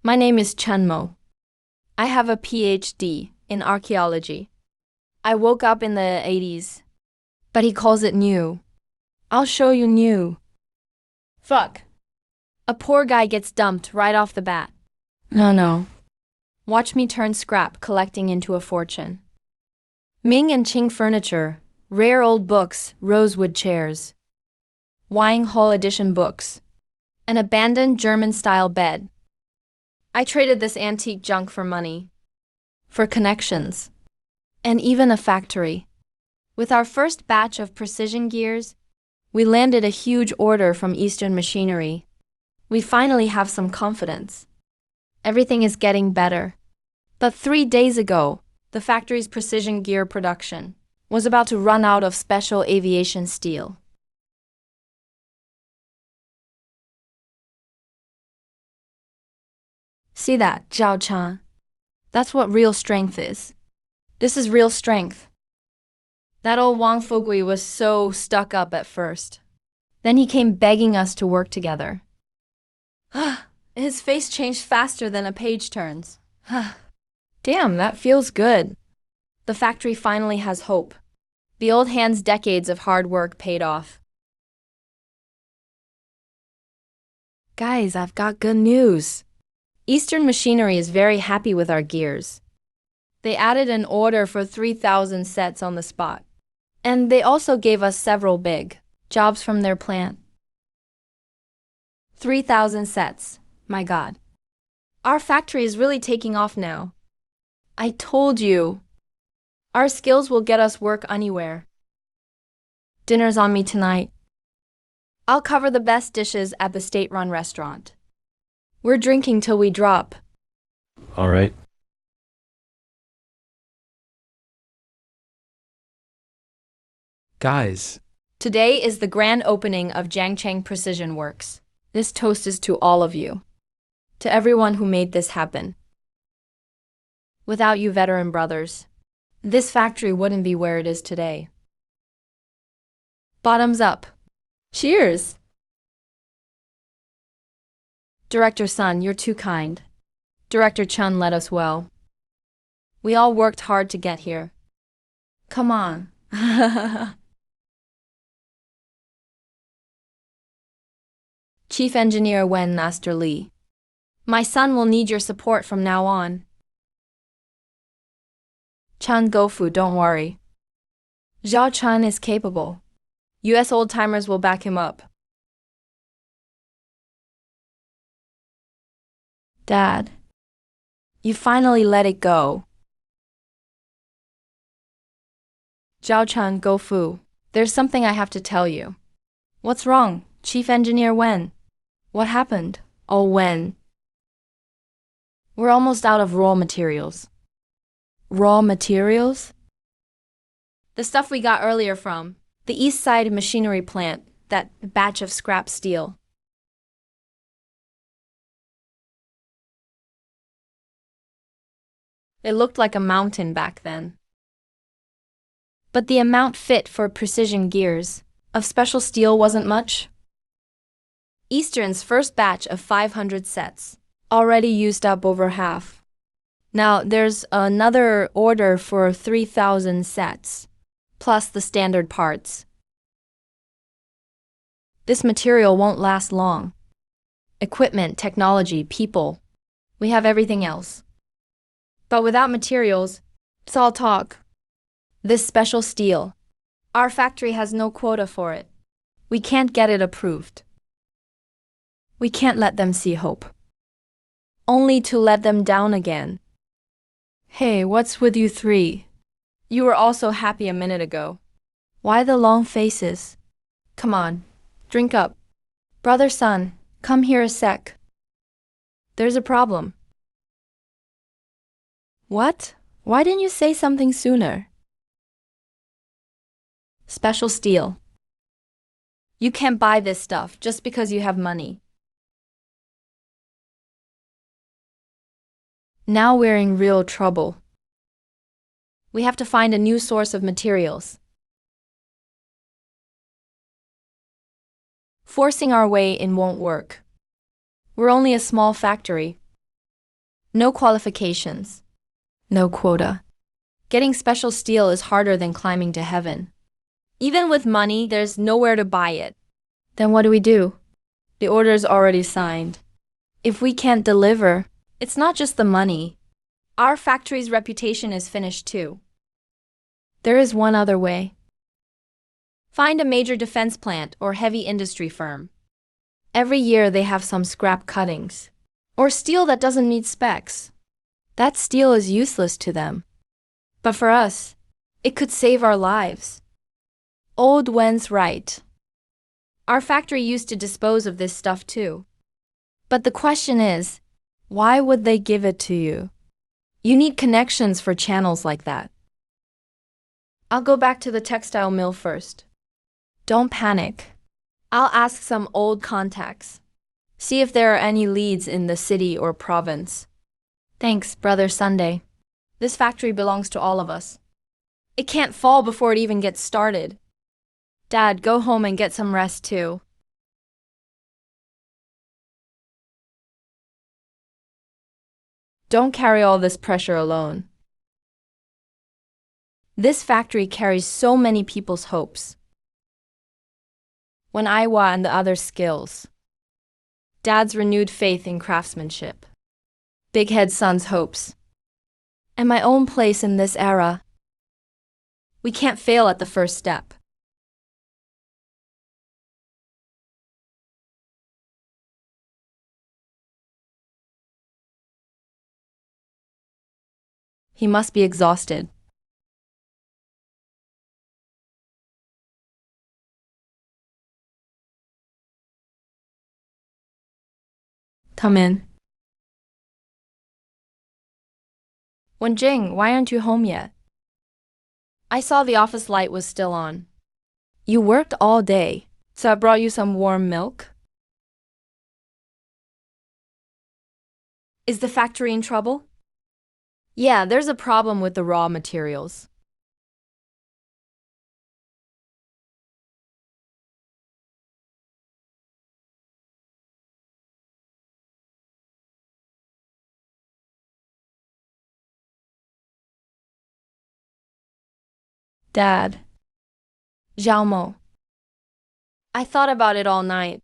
My name is Chunmo. I have a PhD in archaeology. I woke up in the 80s, but he calls it new. I'll show you new. Fuck. A poor guy gets dumped right off the bat. No. Watch me turn scrap collecting into a fortune. Ming and Qing furniture, rare old books, rosewood chairs. Wang Hall edition books. An abandoned German-style bed. I traded this antique junk for money. For connections. And even a factory. With our first batch of precision gears, we landed a huge order from Eastern Machinery. We finally have some confidence. Everything is getting better. But 3 days ago, the factory's precision gear production was about to run out of special aviation steel. See that, Zhao Chan? That's what real strength is. This is real strength. That old Wang Fugui was so stuck up at first. Then he came begging us to work together. His face changed faster than a page turns. Damn, that feels good. The factory finally has hope. The old hand's decades of hard work paid off. Guys, I've got good news. Eastern Machinery is very happy with our gears. They added an order for 3,000 sets on the spot. And they also gave us several big jobs from their plant. 3,000 sets. My God. Our factory is really taking off now. I told you. Our skills will get us work anywhere. Dinner's on me tonight. I'll cover the best dishes at the state-run restaurant. We're drinking till we drop. All right. Guys, Today is the grand opening of Jiangcheng Precision Works. This toast is to all of you. To everyone who made this happen. Without you veteran brothers, this factory wouldn't be where it is today. Bottoms up. Cheers! Director Sun, you're too kind. Director Chun led us well. We all worked hard to get here. Come on. Chief Engineer Wen, Master Li. My son will need your support from now on. Chan Gofu, don't worry. Zhao Chan is capable. US old-timers will back him up. Dad, you finally let it go. Zhao Chan Gofu, there's something I have to tell you. What's wrong, Chief Engineer Wen? What happened? Oh, Wen. We're almost out of raw materials. Raw materials? The stuff we got earlier from the East Side Machinery plant, that batch of scrap steel. It looked like a mountain back then. But the amount fit for precision gears of special steel wasn't much. Eastern's first batch of 500 sets already used up over half. Now there's another order for 3,000 sets, plus the standard parts. This material won't last long. Equipment, technology, people. We have everything else. But without materials, it's all talk. This special steel, our factory has no quota for it. We can't get it approved. We can't let them see hope. Only to let them down again. Hey, what's with you three? You were all so happy a minute ago. Why the long faces? Come on, drink up. Brother Sun, come here a sec. There's a problem. What? Why didn't you say something sooner? Special steel. You can't buy this stuff just because you have money. Now we're in real trouble. We have to find a new source of materials. Forcing our way in won't work. We're only a small factory. No qualifications. No quota. Getting special steel is harder than climbing to heaven. Even with money, there's nowhere to buy it. Then what do we do? The order's already signed. If we can't deliver, it's not just the money. Our factory's reputation is finished too. There is one other way. Find a major defense plant or heavy industry firm. Every year they have some scrap cuttings. Or steel that doesn't meet specs. That steel is useless to them. But for us, it could save our lives. Old Wen's right. Our factory used to dispose of this stuff too. But the question is, why would they give it to you? You need connections for channels like that. I'll go back to the textile mill first. Don't panic. I'll ask some old contacts. See if there are any leads in the city or province. Thanks, Brother Sunday. This factory belongs to all of us. It can't fall before it even gets started. Dad, go home and get some rest too. Don't carry all this pressure alone. This factory carries so many people's hopes. When Iowa and the other skills. Dad's renewed faith in craftsmanship. Big Head Son's hopes. And my own place in this era. We can't fail at the first step. He must be exhausted. Come in. Wenjing, why aren't you home yet? I saw the office light was still on. You worked all day, so I brought you some warm milk. Is the factory in trouble? Yeah, there's a problem with the raw materials. Dad. Xiaomo. I thought about it all night.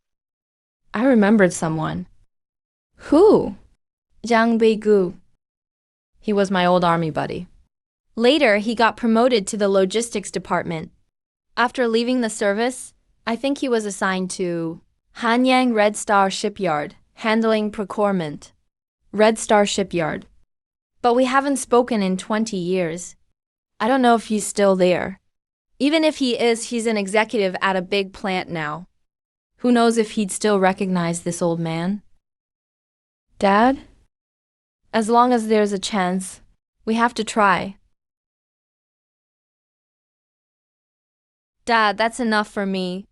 I remembered someone. Who? Zhang Beigu. He was my old army buddy. Later, he got promoted to the logistics department. After leaving the service, I think he was assigned to Hanyang Red Star Shipyard, handling procurement. Red Star Shipyard. But we haven't spoken in 20 years. I don't know if he's still there. Even if he is, he's an executive at a big plant now. Who knows if he'd still recognize this old man? Dad? As long as there's a chance, we have to try. Dad, that's enough for me.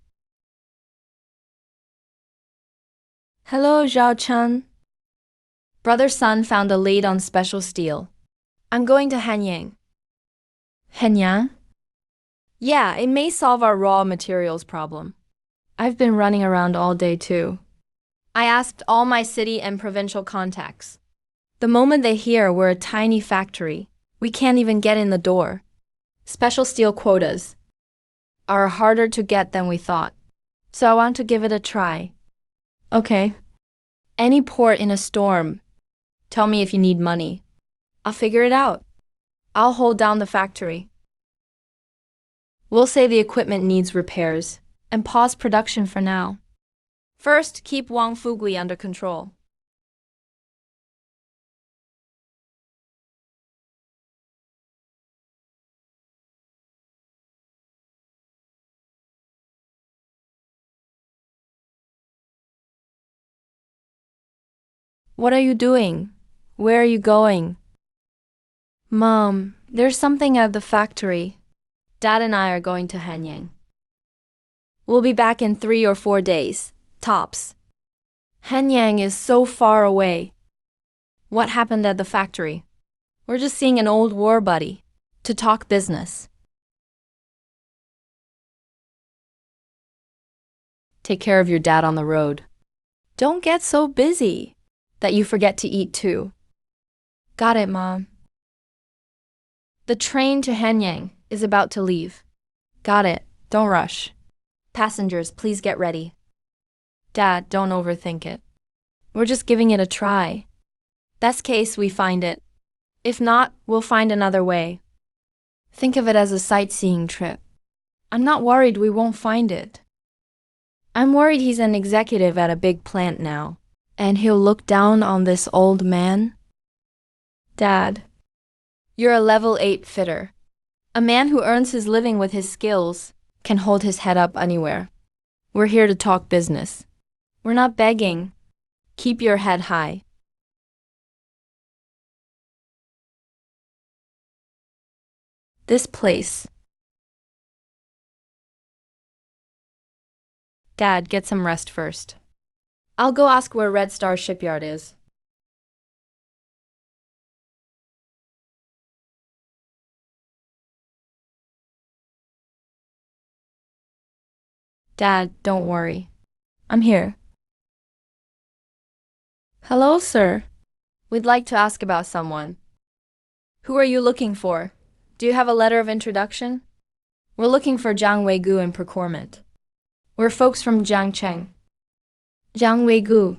Hello, Zhao Chen. Brother Sun found a lead on special steel. I'm going to Hanyang. Hanyang? Yeah, it may solve our raw materials problem. I've been running around all day too. I asked all my city and provincial contacts. The moment they hear we're a tiny factory, we can't even get in the door. Special steel quotas are harder to get than we thought. So I want to give it a try. Okay. Any port in a storm. Tell me if you need money. I'll figure it out. I'll hold down the factory. We'll say the equipment needs repairs and pause production for now. First, keep Wang Fugui under control. What are you doing? Where are you going? Mom, there's something at the factory. Dad and I are going to Hanyang. We'll be back in 3 or 4 days, tops. Hanyang is so far away. What happened at the factory? We're just seeing an old war buddy to talk business. Take care of your dad on the road. Don't get so busy that you forget to eat too. Got it, Mom. The train to Hanyang is about to leave. Got it. Don't rush. Passengers, please get ready. Dad, don't overthink it. We're just giving it a try. Best case, we find it. If not, we'll find another way. Think of it as a sightseeing trip. I'm not worried we won't find it. I'm worried he's an executive at a big plant now, and he'll look down on this old man. Dad, you're a level 8 fitter. A man who earns his living with his skills can hold his head up anywhere. We're here to talk business. We're not begging. Keep your head high. This place. Dad, get some rest first. I'll go ask where Red Star Shipyard is. Dad, don't worry. I'm here. Hello, sir. We'd like to ask about someone. Who are you looking for? Do you have a letter of introduction? We're looking for Jiang Wei-gu in procurement. We're folks from Jiangcheng. Jiang Wei-gu.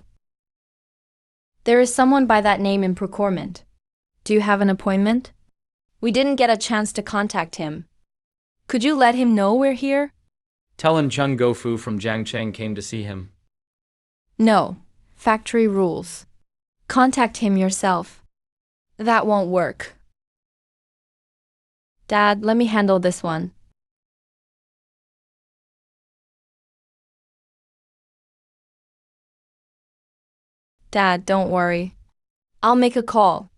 There is someone by that name in procurement. Do you have an appointment? We didn't get a chance to contact him. Could you let him know we're here? Tell him Chung Gofu from Jiangcheng came to see him. No. Factory rules. Contact him yourself. That won't work. Dad, let me handle this one. Dad, don't worry. I'll make a call.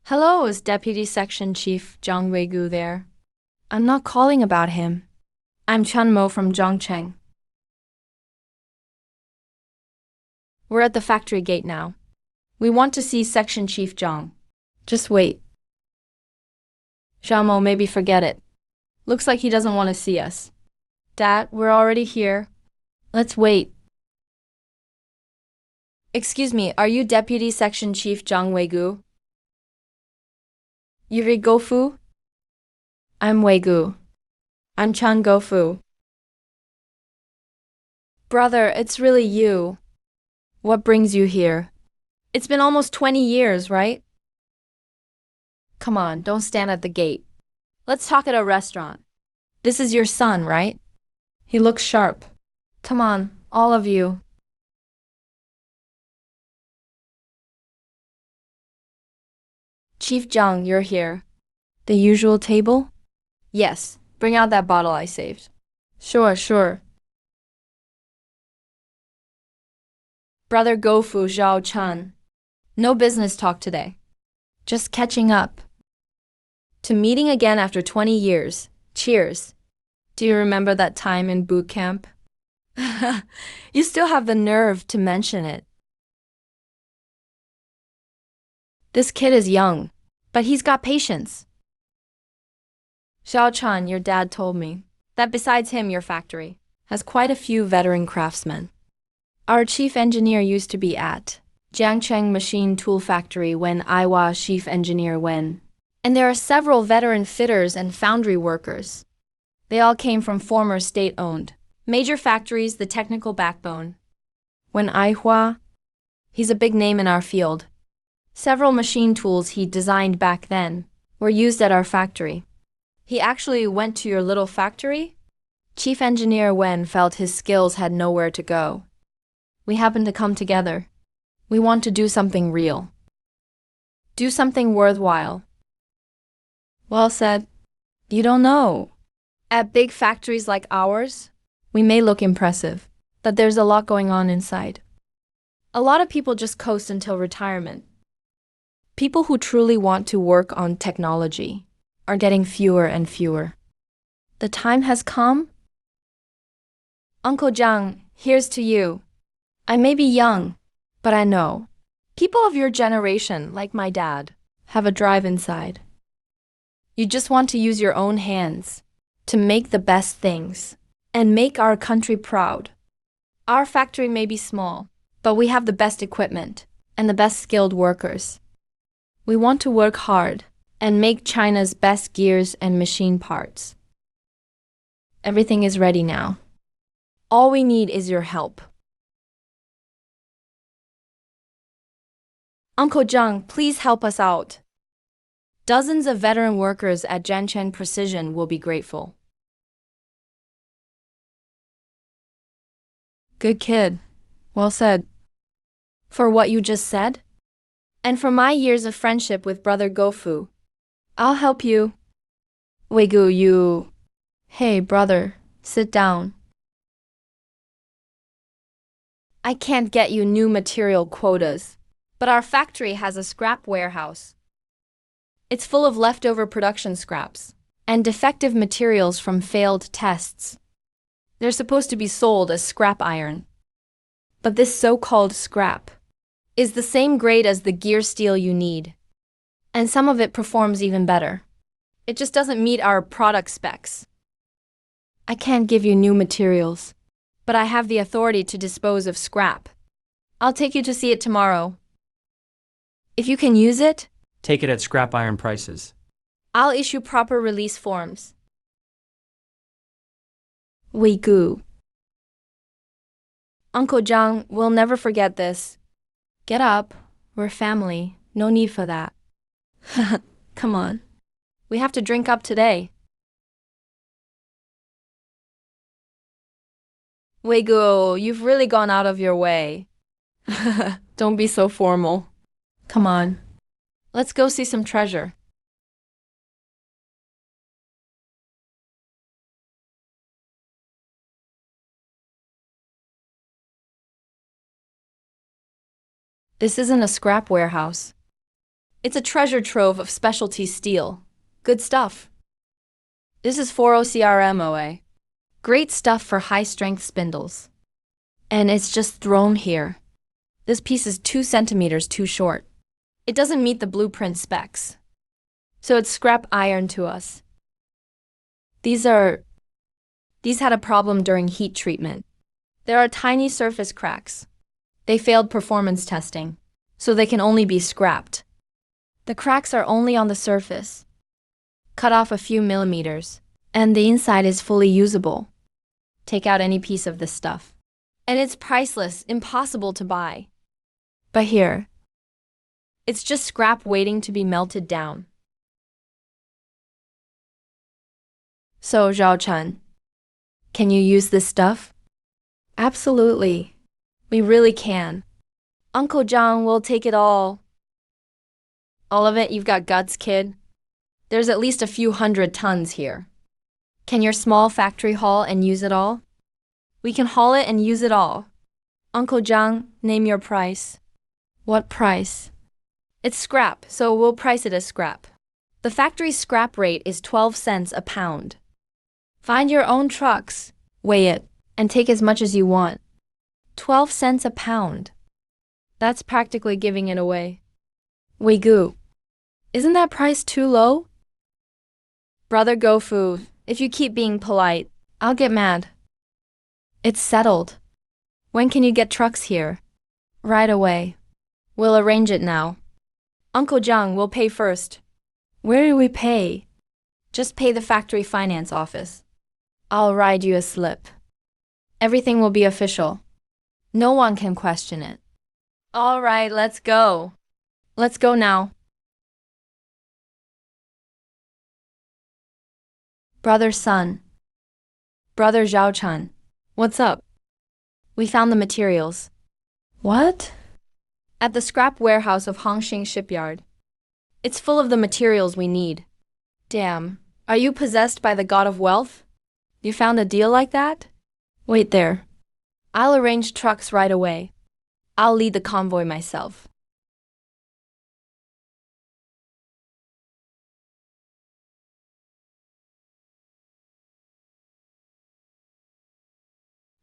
Hello, is Deputy Section Chief Jiang Wei-gu there? I'm not calling about him. I'm Chun Mo from Zhongcheng. We're at the factory gate now. We want to see Section Chief Zhang. Just wait. Xiaomo, maybe forget it. Looks like he doesn't want to see us. Dad, we're already here. Let's wait. Excuse me, are you Deputy Section Chief Jiang Wei-gu? Yuri Gofu? I'm Wei-gu. I'm Chang Gofu. Brother, it's really you. What brings you here? It's been almost 20 years, right? Come on, don't stand at the gate. Let's talk at a restaurant. This is your son, right? He looks sharp. Come on, all of you. Chief Jiang, you're here. The usual table? Yes, bring out that bottle I saved. Sure. Brother Gofu Zhao Chun. No business talk today. Just catching up. To meeting again after 20 years. Cheers. Do you remember that time in boot camp? You still have the nerve to mention it. This kid is young, but he's got patience. Xiao Chan, your dad told me that besides him, your factory has quite a few veteran craftsmen. Our chief engineer used to be at Jiangcheng Machine Tool Factory when I was chief engineer when. And there are several veteran fitters and foundry workers. They all came from former state-owned major factories, the technical backbone. When Aihua, he's a big name in our field. Several machine tools he designed back then were used at our factory. He actually went to your little factory? Chief Engineer Wen felt his skills had nowhere to go. We happened to come together. We want to do something real. Do something worthwhile. Well said. You don't know. At big factories like ours, we may look impressive, but there's a lot going on inside. A lot of people just coast until retirement. People who truly want to work on technology are getting fewer and fewer. The time has come. Uncle Zhang, here's to you. I may be young, but I know. People of your generation, like my dad, have a drive inside. You just want to use your own hands to make the best things and make our country proud. Our factory may be small, but we have the best equipment and the best skilled workers. We want to work hard and make China's best gears and machine parts. Everything is ready now. All we need is your help. Uncle Zhang, please help us out. Dozens of veteran workers at Jiangcheng Precision will be grateful. Good kid. Well said. For what you just said? And for my years of friendship with Brother Gofu. I'll help you. Weigu, you... Hey, brother, sit down. I can't get you new material quotas, but our factory has a scrap warehouse. It's full of leftover production scraps and defective materials from failed tests. They're supposed to be sold as scrap iron. But this so-called scrap is the same grade as the gear steel you need, and some of it performs even better. It just doesn't meet our product specs. I can't give you new materials, but I have the authority to dispose of scrap. I'll take you to see it tomorrow. If you can use it, Take it at scrap iron prices. I'll issue proper release forms. Weigu. Uncle Zhang will never forget this. Get up. We're family. No need for that. Come on. We have to drink up today. Weigu, you've really gone out of your way. Don't be so formal. Come on. Let's go see some treasure. This isn't a scrap warehouse. It's a treasure trove of specialty steel. Good stuff. This is 40CRMOA. Great stuff for high-strength spindles. And it's just thrown here. This piece is 2 centimeters too short. It doesn't meet the blueprint specs. So it's scrap iron to us. These had a problem during heat treatment. There are tiny surface cracks. They failed performance testing, so they can only be scrapped. The cracks are only on the surface. Cut off a few millimeters, and the inside is fully usable. Take out any piece of this stuff. And it's priceless, impossible to buy. But here, it's just scrap waiting to be melted down. So, Zhao Chen, can you use this stuff? Absolutely. We really can. Uncle Zhang will take it all. All of it? You've got guts, kid. There's at least a few hundred tons here. Can your small factory haul and use it all? We can haul it and use it all. Uncle Zhang, name your price. What price? It's scrap, so we'll price it as scrap. The factory's scrap rate is 12 cents a pound. Find your own trucks, weigh it, and take as much as you want. 12 cents a pound. That's practically giving it away. Weigu, isn't that price too low? Brother Gofu, if you keep being polite, I'll get mad. It's settled. When can you get trucks here? Right away. We'll arrange it now. Uncle Zhang will pay first. Where do we pay? Just pay the factory finance office. I'll write you a slip. Everything will be official. No one can question it. All right, let's go. Let's go now. Brother Sun. Brother Zhao Chen. What's up? We found the materials. What? At the scrap warehouse of Hongxing Shipyard. It's full of the materials we need. Damn, are you possessed by the god of wealth? You found a deal like that? Wait there. I'll arrange trucks right away. I'll lead the convoy myself.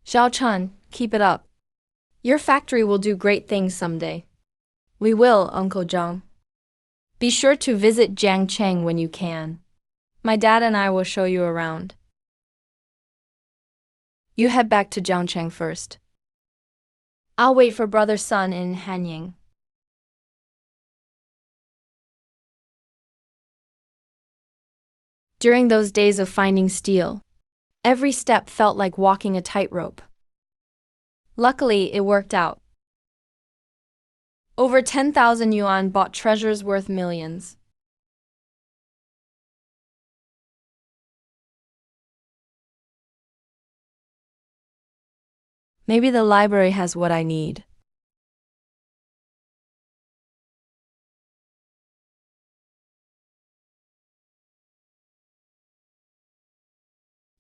Zhao Chen, keep it up. Your factory will do great things someday. We will, Uncle Zhang. Be sure to visit Jiangcheng when you can. My dad and I will show you around. You head back to Jiangcheng first. I'll wait for Brother Sun in Hanying. During those days of finding steel, every step felt like walking a tightrope. Luckily, it worked out. Over 10,000 yuan bought treasures worth millions. Maybe the library has what I need.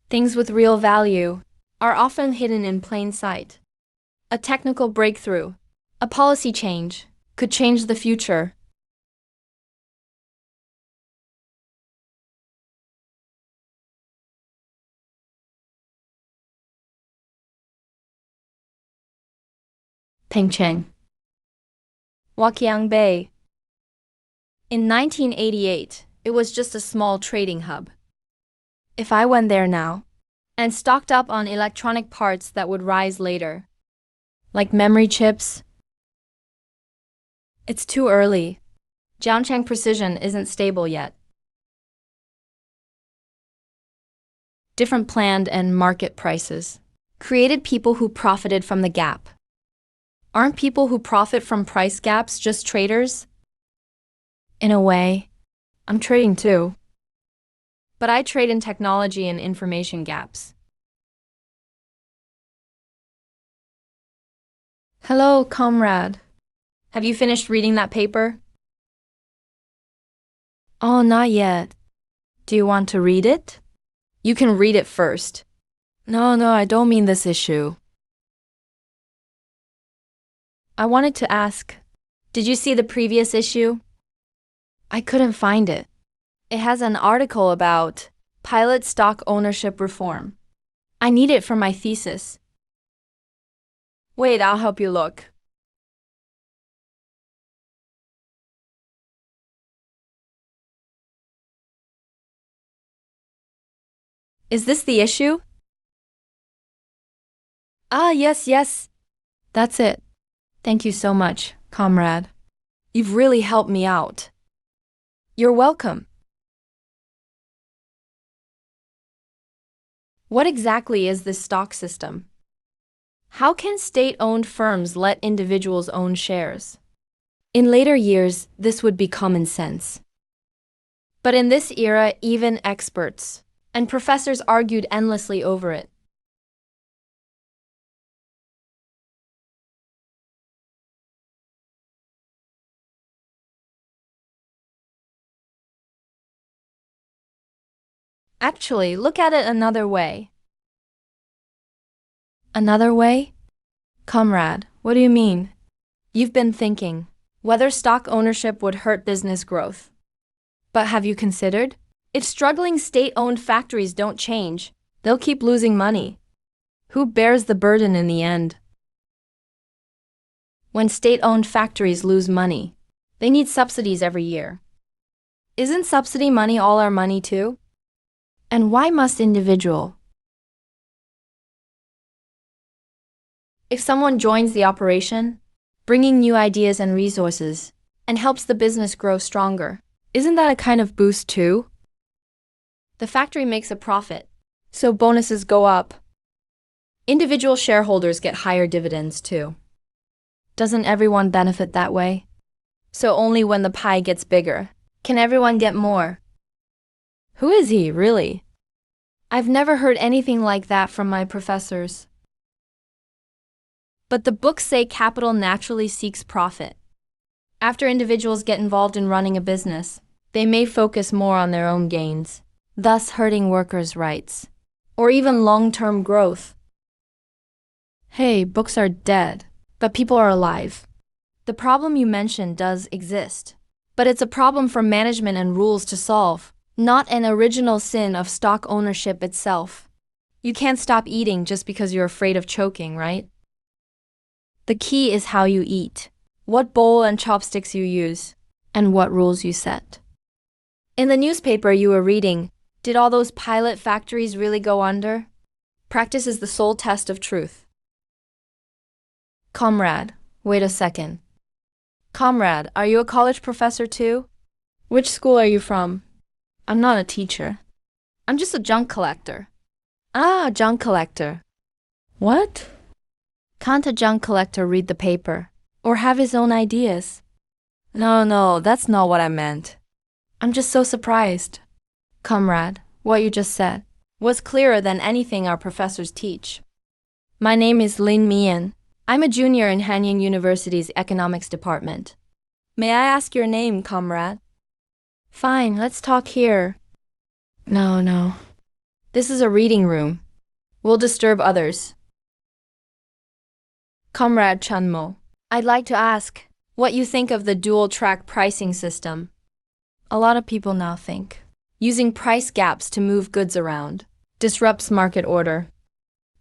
Things with real value are often hidden in plain sight. A technical breakthrough, a policy change, could change the future. Pengcheng. Waqiang Bay. In 1988, it was just a small trading hub. If I went there now and stocked up on electronic parts that would rise later, like memory chips, it's too early. Jiangcheng Precision isn't stable yet. Different planned and market prices created people who profited from the gap. Aren't people who profit from price gaps just traders? In a way, I'm trading too. But I trade in technology and information gaps. Hello, comrade. Have you finished reading that paper? Oh, not yet. Do you want to read it? You can read it first. No, I don't mean this issue. I wanted to ask, did you see the previous issue? I couldn't find it. It has an article about pilot stock ownership reform. I need it for my thesis. Wait, I'll help you look. Is this the issue? Ah, yes. That's it. Thank you so much, comrade. You've really helped me out. You're welcome. What exactly is this stock system? How can state-owned firms let individuals own shares? In later years, this would be common sense. But in this era, even experts and professors argued endlessly over it. Actually, look at it another way. Another way? Comrade, what do you mean? You've been thinking whether stock ownership would hurt business growth. But have you considered? If struggling state-owned factories don't change, they'll keep losing money. Who bears the burden in the end? When state-owned factories lose money, they need subsidies every year. Isn't subsidy money all our money too? And why must individual? If someone joins the operation, bringing new ideas and resources, and helps the business grow stronger, isn't that a kind of boost too? The factory makes a profit, so bonuses go up. Individual shareholders get higher dividends too. Doesn't everyone benefit that way? So only when the pie gets bigger can everyone get more. Who is he, really? I've never heard anything like that from my professors. But the books say capital naturally seeks profit. After individuals get involved in running a business, they may focus more on their own gains, thus hurting workers' rights, or even long-term growth. Hey, books are dead, but people are alive. The problem you mentioned does exist, but it's a problem for management and rules to solve, not an original sin of stock ownership itself. You can't stop eating just because you're afraid of choking, right? The key is how you eat, what bowl and chopsticks you use, and what rules you set. In the newspaper you were reading, did all those pilot factories really go under? Practice is the sole test of truth. Comrade, wait a second. Comrade, are you a college professor too? Which school are you from? I'm not a teacher. I'm just a junk collector. Ah, junk collector. What? Can't a junk collector read the paper? Or have his own ideas? No, that's not what I meant. I'm just so surprised. Comrade, what you just said was clearer than anything our professors teach. My name is Lin Mian. I'm a junior in Hanyang University's economics department. May I ask your name, comrade? Fine, let's talk here. No. This is a reading room. We'll disturb others. Comrade Chunmo, I'd like to ask what you think of the dual-track pricing system. A lot of people now think using price gaps to move goods around disrupts market order.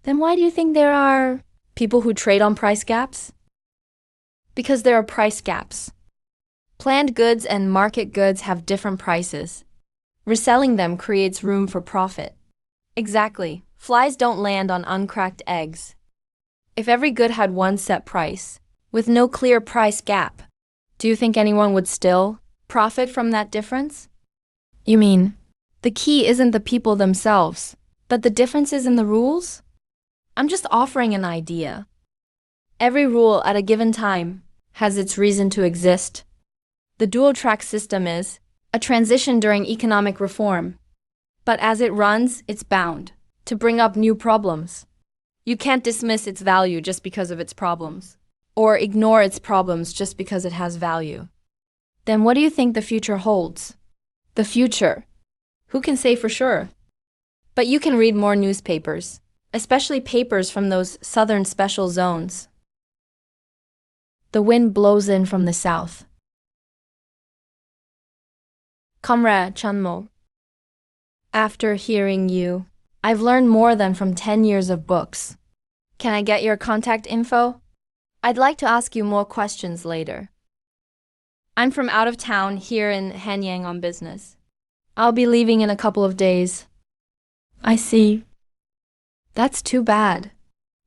Then why do you think there are people who trade on price gaps? Because there are price gaps. Planned goods and market goods have different prices. Reselling them creates room for profit. Exactly. Flies don't land on uncracked eggs. If every good had one set price, with no clear price gap, do you think anyone would still profit from that difference? You mean, the key isn't the people themselves, but the differences in the rules? I'm just offering an idea. Every rule at a given time has its reason to exist. The dual-track system is a transition during economic reform, but as it runs, it's bound to bring up new problems. You can't dismiss its value just because of its problems, or ignore its problems just because it has value. Then what do you think the future holds? The future? Who can say for sure? But you can read more newspapers, especially papers from those southern special zones. The wind blows in from the south. Comrade Chunmo, after hearing you, I've learned more than from 10 years of books. Can I get your contact info? I'd like to ask you more questions later. I'm from out of town here in Hanyang on business. I'll be leaving in a couple of days. I see. That's too bad.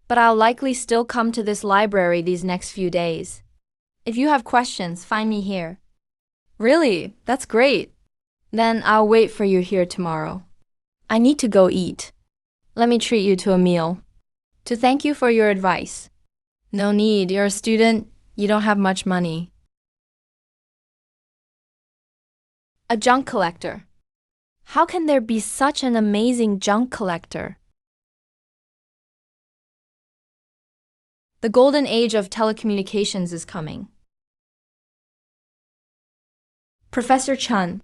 But I'll likely still come to this library these next few days. If you have questions, find me here. Really? That's great. Then I'll wait for you here tomorrow. I need to go eat. Let me treat you to a meal. To thank you for your advice. No need, you're a student, you don't have much money. A junk collector. How can there be such an amazing junk collector? The golden age of telecommunications is coming. Professor Chun,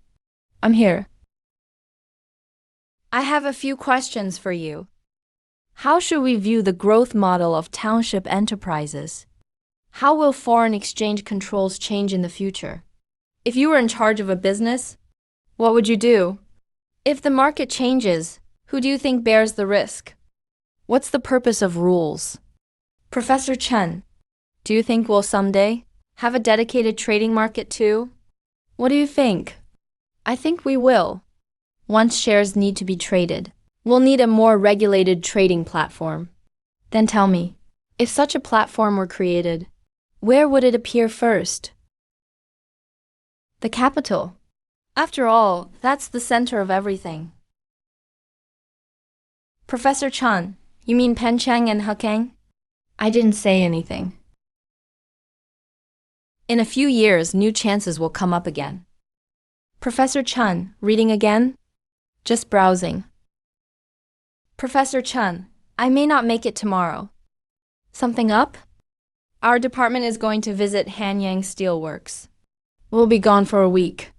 I'm here. I have a few questions for you. How should we view the growth model of township enterprises? How will foreign exchange controls change in the future? If you were in charge of a business, what would you do? If the market changes, who do you think bears the risk? What's the purpose of rules? Professor Chen, do you think we'll someday have a dedicated trading market too? What do you think? I think we will. Once shares need to be traded, we'll need a more regulated trading platform. Then tell me, if such a platform were created, where would it appear first? The capital. After all, that's the center of everything. Professor Chan, you mean Penchang and Hakang? I didn't say anything. In a few years, new chances will come up again. Professor Chun, reading again? Just browsing. Professor Chun, I may not make it tomorrow. Something up? Our department is going to visit Hanyang Steelworks. We'll be gone for a week.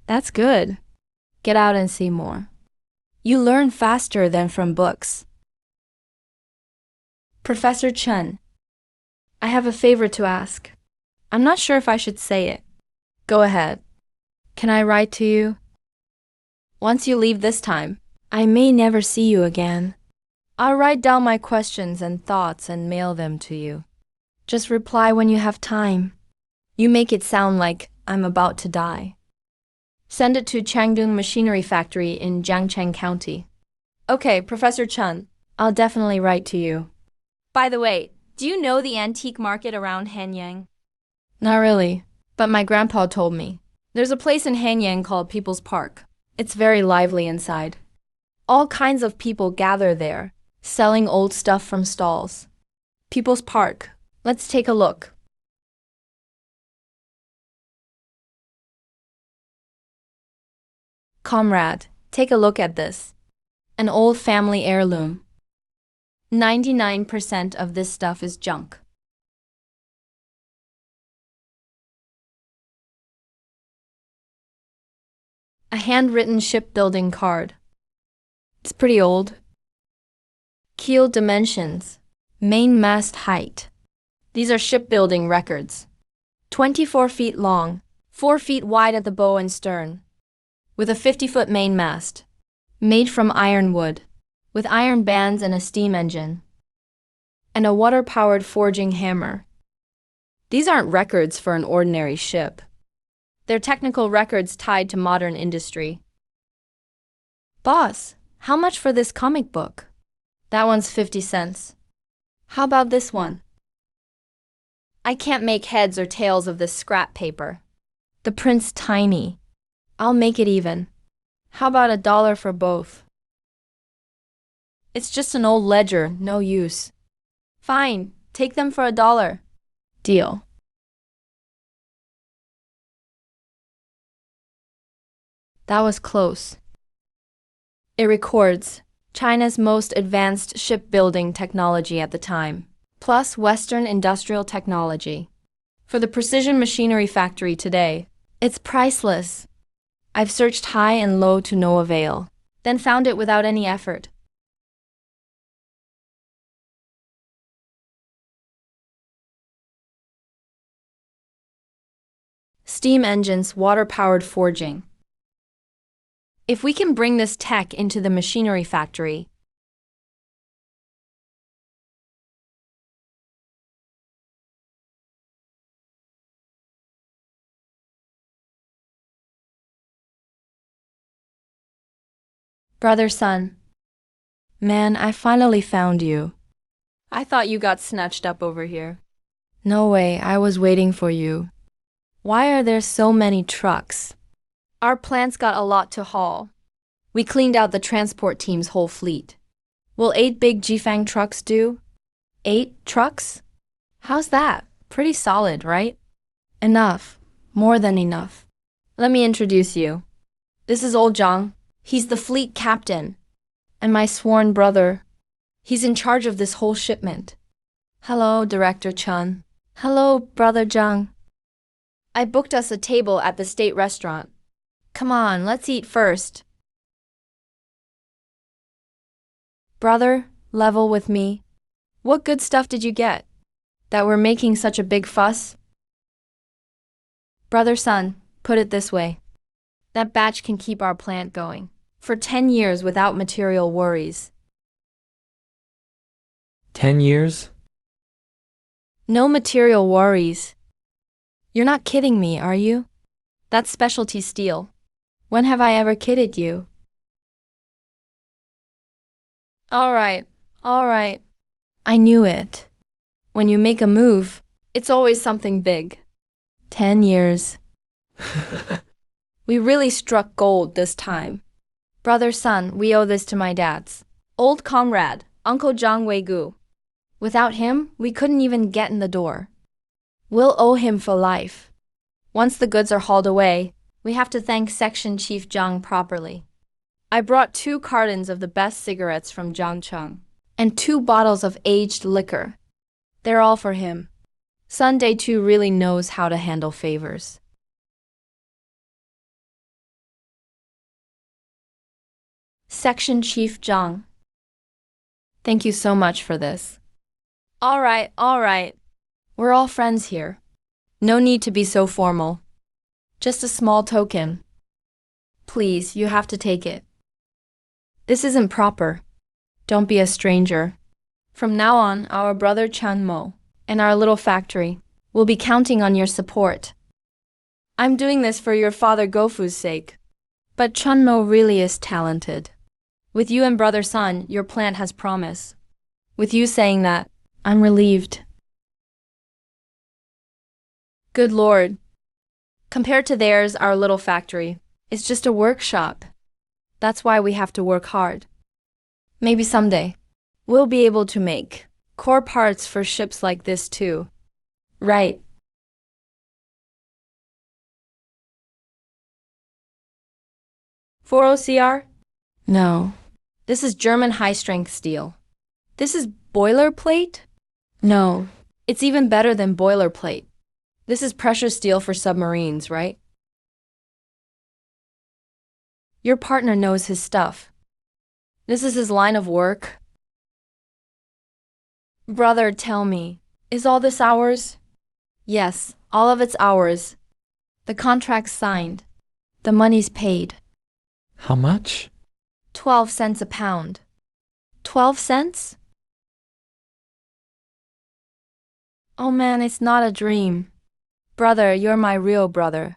That's good. Get out and see more. You learn faster than from books. Professor Chun, I have a favor to ask. I'm not sure if I should say it. Go ahead. Can I write to you? Once you leave this time, I may never see you again. I'll write down my questions and thoughts and mail them to you. Just reply when you have time. You make it sound like I'm about to die. Send it to Changdong Machinery Factory in Jiangcheng County. Okay, Professor Chun, I'll definitely write to you. By the way, do you know the antique market around Hanyang? Not really, but my grandpa told me. There's a place in Hanyang called People's Park. It's very lively inside. All kinds of people gather there, selling old stuff from stalls. People's Park. Let's take a look. Comrade, take a look at this. An old family heirloom. 99% of this stuff is junk. A handwritten shipbuilding card. It's pretty old. Keel dimensions. Main mast height. These are shipbuilding records. 24 feet long, 4 feet wide at the bow and stern, with a 50-foot mainmast. Made from ironwood, with iron bands and a steam engine. And a water-powered forging hammer. These aren't records for an ordinary ship. They're technical records tied to modern industry. Boss, how much for this comic book? That one's 50 cents. How about this one? I can't make heads or tails of this scrap paper. The print's tiny. I'll make it even. How about $1 for both? It's just an old ledger, no use. Fine, take them for $1. Deal. That was close. It records China's most advanced shipbuilding technology at the time, plus Western industrial technology. For the precision machinery factory today, it's priceless. I've searched high and low to no avail, then found it without any effort. Steam engines, water-powered forging. If we can bring this tech into the machinery factory, brother Sun. Man, I finally found you. I thought you got snatched up over here. No way, I was waiting for you. Why are there so many trucks? Our plant's got a lot to haul. We cleaned out the transport team's whole fleet. Will 8 big Jifang trucks do? 8 trucks? How's that? Pretty solid, right? Enough. More than enough. Let me introduce you. This is old Zhang. He's the fleet captain. And my sworn brother. He's in charge of this whole shipment. Hello, Director Chun. Hello, Brother Zhang. I booked us a table at the state restaurant. Come on, let's eat first. Brother, level with me. What good stuff did you get? That we're making such a big fuss? Brother Sun, put it this way. That batch can keep our plant going for 10 years without material worries. 10 years? No material worries. You're not kidding me, are you? That's specialty steel. When have I ever kidded you? All right. I knew it. When you make a move, it's always something big. 10 years. We really struck gold this time. Brother Sun, we owe this to my dad's old comrade, Uncle Zhang Weigu. Without him, we couldn't even get in the door. We'll owe him for life. Once the goods are hauled away, we have to thank Section Chief Zhang properly. I brought 2 cartons of the best cigarettes from Jiangcheng and 2 bottles of aged liquor. They're all for him. Sunday too really knows how to handle favors. Section Chief Zhang. Thank you so much for this. All right. We're all friends here. No need to be so formal. Just a small token. Please, you have to take it. This isn't proper. Don't be a stranger. From now on, our brother Chan Mo and our little factory will be counting on your support. I'm doing this for your father Gofu's sake. But Chun Mo really is talented. With you and brother Sun, your plant has promise. With you saying that, I'm relieved. Good Lord. Compared to theirs, our little factory is just a workshop. That's why we have to work hard. Maybe someday. We'll be able to make core parts for ships like this too. Right. For OCR? No. This is German high-strength steel. This is boilerplate? No. It's even better than boilerplate. This is pressure steel for submarines, right? Your partner knows his stuff. This is his line of work. Brother, tell me, is all this ours? Yes, all of it's ours. The contract's signed. The money's paid. How much? 12 cents a pound. 12 cents? Oh man, it's not a dream. Brother, you're my real brother.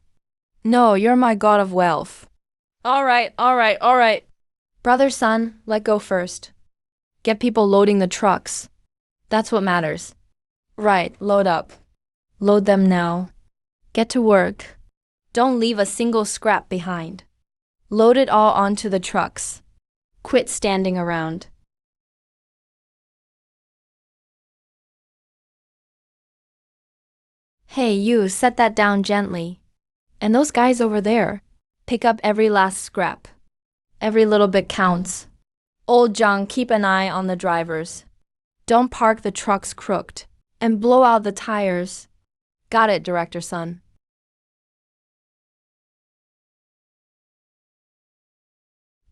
No, you're my god of wealth. All right. Brother, son, let go first. Get people loading the trucks. That's what matters. Right, load up. Load them now. Get to work. Don't leave a single scrap behind. Load it all onto the trucks. Quit standing around. Hey, you, set that down gently. And those guys over there, pick up every last scrap. Every little bit counts. Old John, keep an eye on the drivers. Don't park the trucks crooked. And blow out the tires. Got it, director son.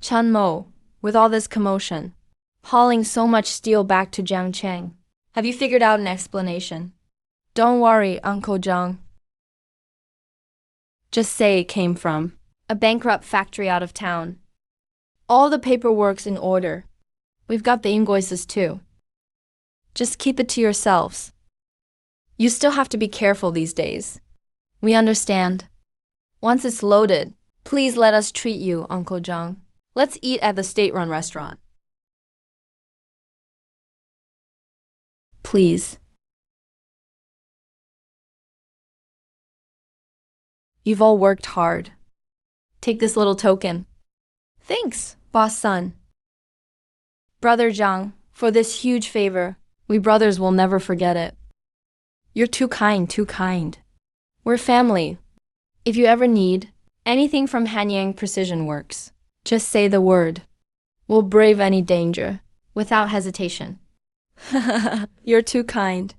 Chun Mo, with all this commotion, hauling so much steel back to Jiangcheng, have you figured out an explanation? Don't worry, Uncle Zhang. Just say it came from a bankrupt factory out of town. All the paperwork's in order. We've got the invoices too. Just keep it to yourselves. You still have to be careful these days. We understand. Once it's loaded, please let us treat you, Uncle Zhang. Let's eat at the state-run restaurant. Please. You've all worked hard. Take this little token. Thanks, boss son. Brother Zhang, for this huge favor, we brothers will never forget it. You're too kind, too kind. We're family. If you ever need anything from Hanyang Precision Works, just say the word. We'll brave any danger, without hesitation. You're too kind.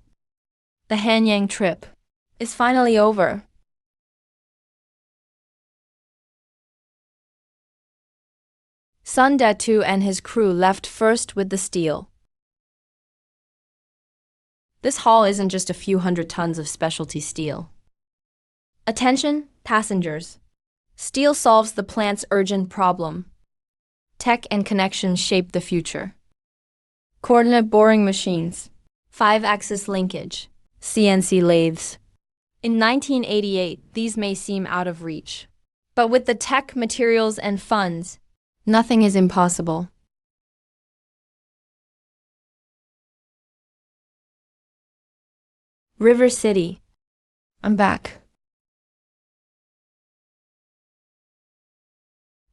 The Hanyang trip is finally over. Sun Datu and his crew left first with the steel. This haul isn't just a few hundred tons of specialty steel. Attention, passengers. Steel solves the plant's urgent problem. Tech and connections shape the future. Coordinate boring machines, 5-axis linkage, CNC lathes. In 1988, these may seem out of reach. But with the tech, materials, and funds, nothing is impossible. River City. I'm back.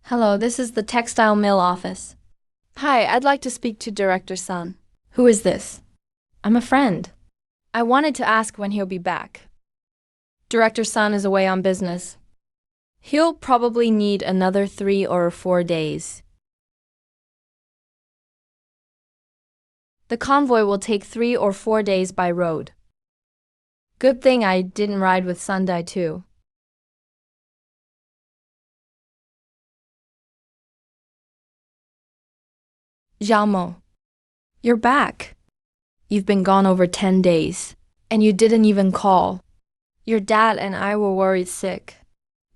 Hello, this is the textile mill office. Hi, I'd like to speak to Director Sun. Who is this? I'm a friend. I wanted to ask when he'll be back. Director Sun is away on business. He'll probably need another 3 or 4 days. The convoy will take 3 or 4 days by road. Good thing I didn't ride with Sundai too. Xiaomo, you're back. You've been gone over 10 days, and you didn't even call. Your dad and I were worried sick.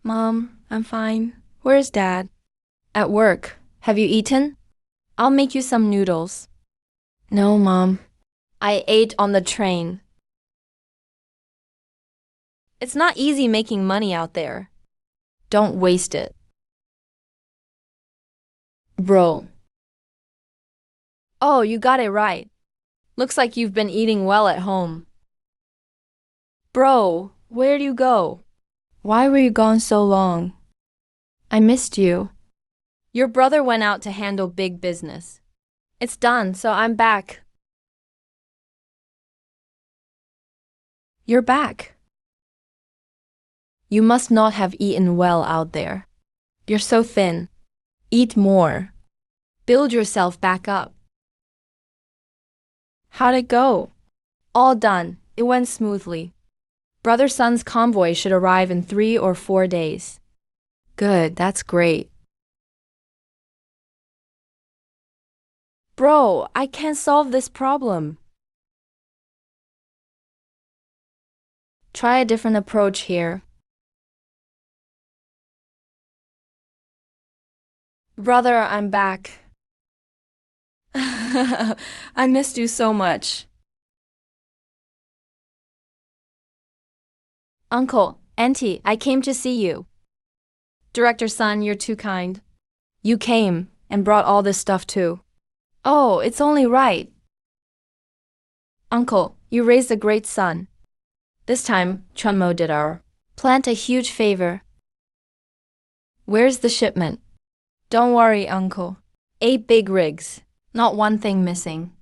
Mom, I'm fine. Where's Dad? At work. Have you eaten? I'll make you some noodles. No, Mom. I ate on the train. It's not easy making money out there. Don't waste it. Bro. Oh, you got it right. Looks like you've been eating well at home. Bro, where'd you go? Why were you gone so long? I missed you. Your brother went out to handle big business. It's done, so I'm back. You're back. You must not have eaten well out there. You're so thin. Eat more. Build yourself back up. How'd it go? All done. It went smoothly. Brother Sun's convoy should arrive in 3 or 4 days. Good, that's great. Bro, I can't solve this problem. Try a different approach here. Brother, I'm back. I missed you so much. Uncle, Auntie, I came to see you. Director Sun, you're too kind. You came and brought all this stuff too. Oh, it's only right. Uncle, you raised a great son. This time, Chunmo did our plant a huge favor. Where's the shipment? Don't worry, Uncle. 8 big rigs, not one thing missing.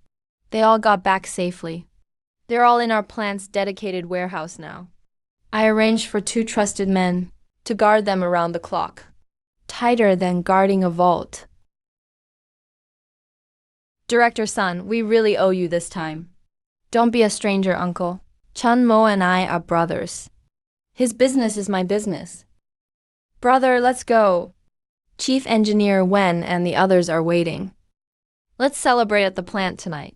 They all got back safely. They're all in our plant's dedicated warehouse now. I arranged for 2 trusted men to guard them around the clock. Tighter than guarding a vault. Director Sun, we really owe you this time. Don't be a stranger, Uncle. Chun Mo and I are brothers. His business is my business. Brother, let's go. Chief Engineer Wen and the others are waiting. Let's celebrate at the plant tonight.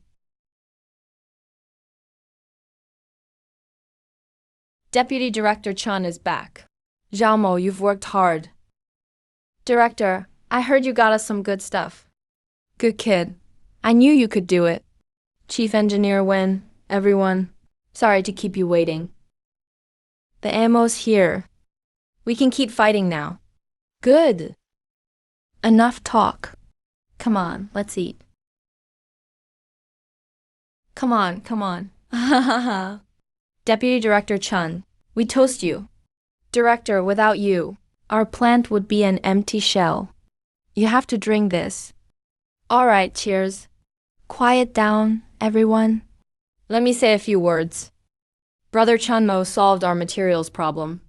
Deputy Director Chun is back. Zhao Mo, you've worked hard. Director, I heard you got us some good stuff. Good kid. I knew you could do it. Chief Engineer Wen, everyone, sorry to keep you waiting. The ammo's here. We can keep fighting now. Good. Enough talk. Come on, let's eat. Come on, come on. Deputy Director Chun, we toast you. Director, without you, our plant would be an empty shell. You have to drink this. All right, cheers. Quiet down, everyone. Let me say a few words. Brother Chunmo solved our materials problem.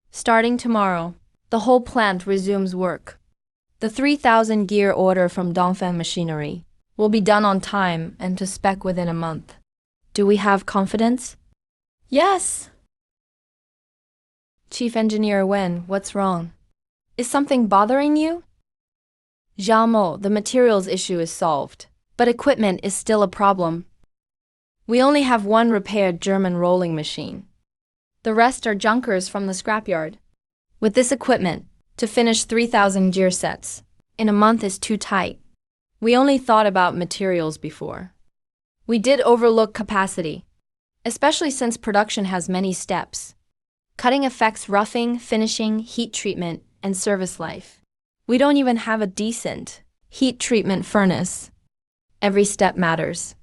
Starting tomorrow, the whole plant resumes work. The 3,000 gear order from Dongfeng Machinery will be done on time and to spec within a month. Do we have confidence? Yes! Chief Engineer Wen, what's wrong? Is something bothering you? Zhao Mo, the materials issue is solved, but equipment is still a problem. We only have 1 repaired German rolling machine. The rest are junkers from the scrapyard. With this equipment, to finish 3,000 gear sets in a month is too tight. We only thought about materials before. We did overlook capacity, especially since production has many steps. Cutting affects roughing, finishing, heat treatment, and service life. We don't even have a decent heat treatment furnace. Every step matters.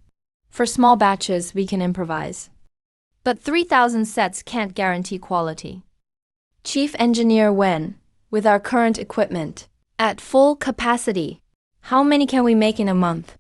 For small batches, we can improvise. But 3,000 sets can't guarantee quality. Chief Engineer Wen, with our current equipment, at full capacity, how many can we make in a month?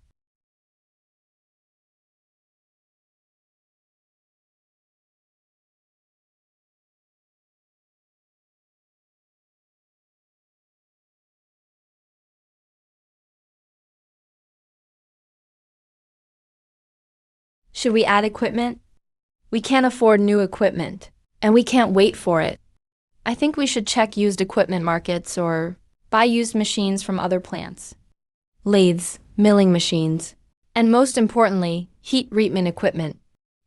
Should we add equipment? We can't afford new equipment, and we can't wait for it. I think we should check used equipment markets or buy used machines from other plants. Lathes, milling machines, and most importantly, heat treatment equipment.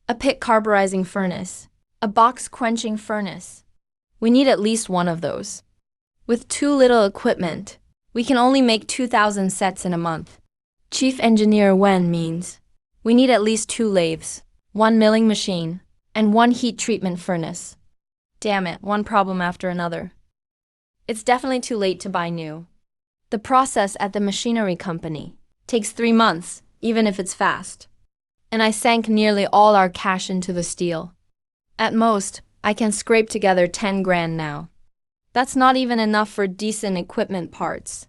A pit carburizing furnace, a box quenching furnace. We need at least 1 of those. With too little equipment, we can only make 2,000 sets in a month. Chief Engineer Wen means we need at least 2 lathes, 1 milling machine, and 1 heat treatment furnace. Damn it, one problem after another. It's definitely too late to buy new. The process at the machinery company takes 3 months, even if it's fast. And I sank nearly all our cash into the steel. At most, I can scrape together 10 grand now. That's not even enough for decent equipment parts.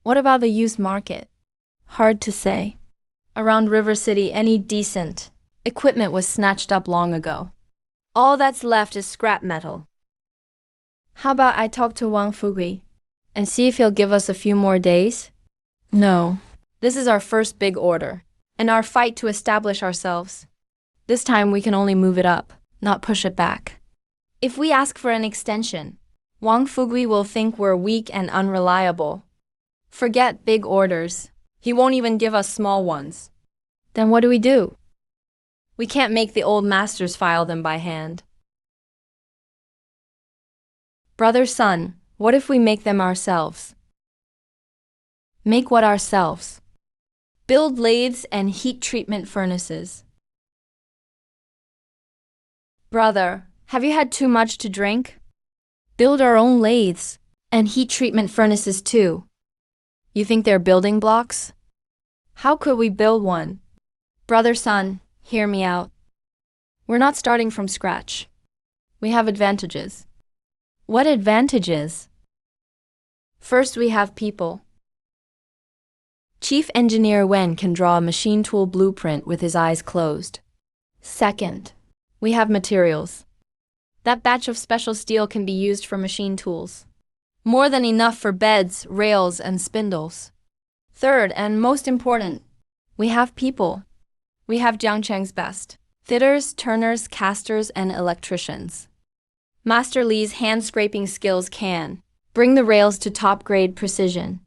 What about the used market? Hard to say. Around River City, any decent equipment was snatched up long ago. All that's left is scrap metal. How about I talk to Wang Fugui and see if he'll give us a few more days? No. This is our first big order, and our fight to establish ourselves. This time we can only move it up, not push it back. If we ask for an extension, Wang Fugui will think we're weak and unreliable. Forget big orders. He won't even give us small ones. Then what do? We can't make the old masters file them by hand. Brother, son, what if we make them ourselves? Make what ourselves? Build lathes and heat treatment furnaces. Brother, have you had too much to drink? Build our own lathes and heat treatment furnaces too. You think they're building blocks? How could we build one? Brother, son, hear me out. We're not starting from scratch. We have advantages. What advantages? First, we have people. Chief Engineer Wen can draw a machine tool blueprint with his eyes closed. Second, we have materials. That batch of special steel can be used for machine tools. More than enough for beds, rails, and spindles. Third, and most important, we have people. We have Jiangcheng's best. Fitters, turners, casters, and electricians. Master Li's hand-scraping skills can bring the rails to top-grade precision.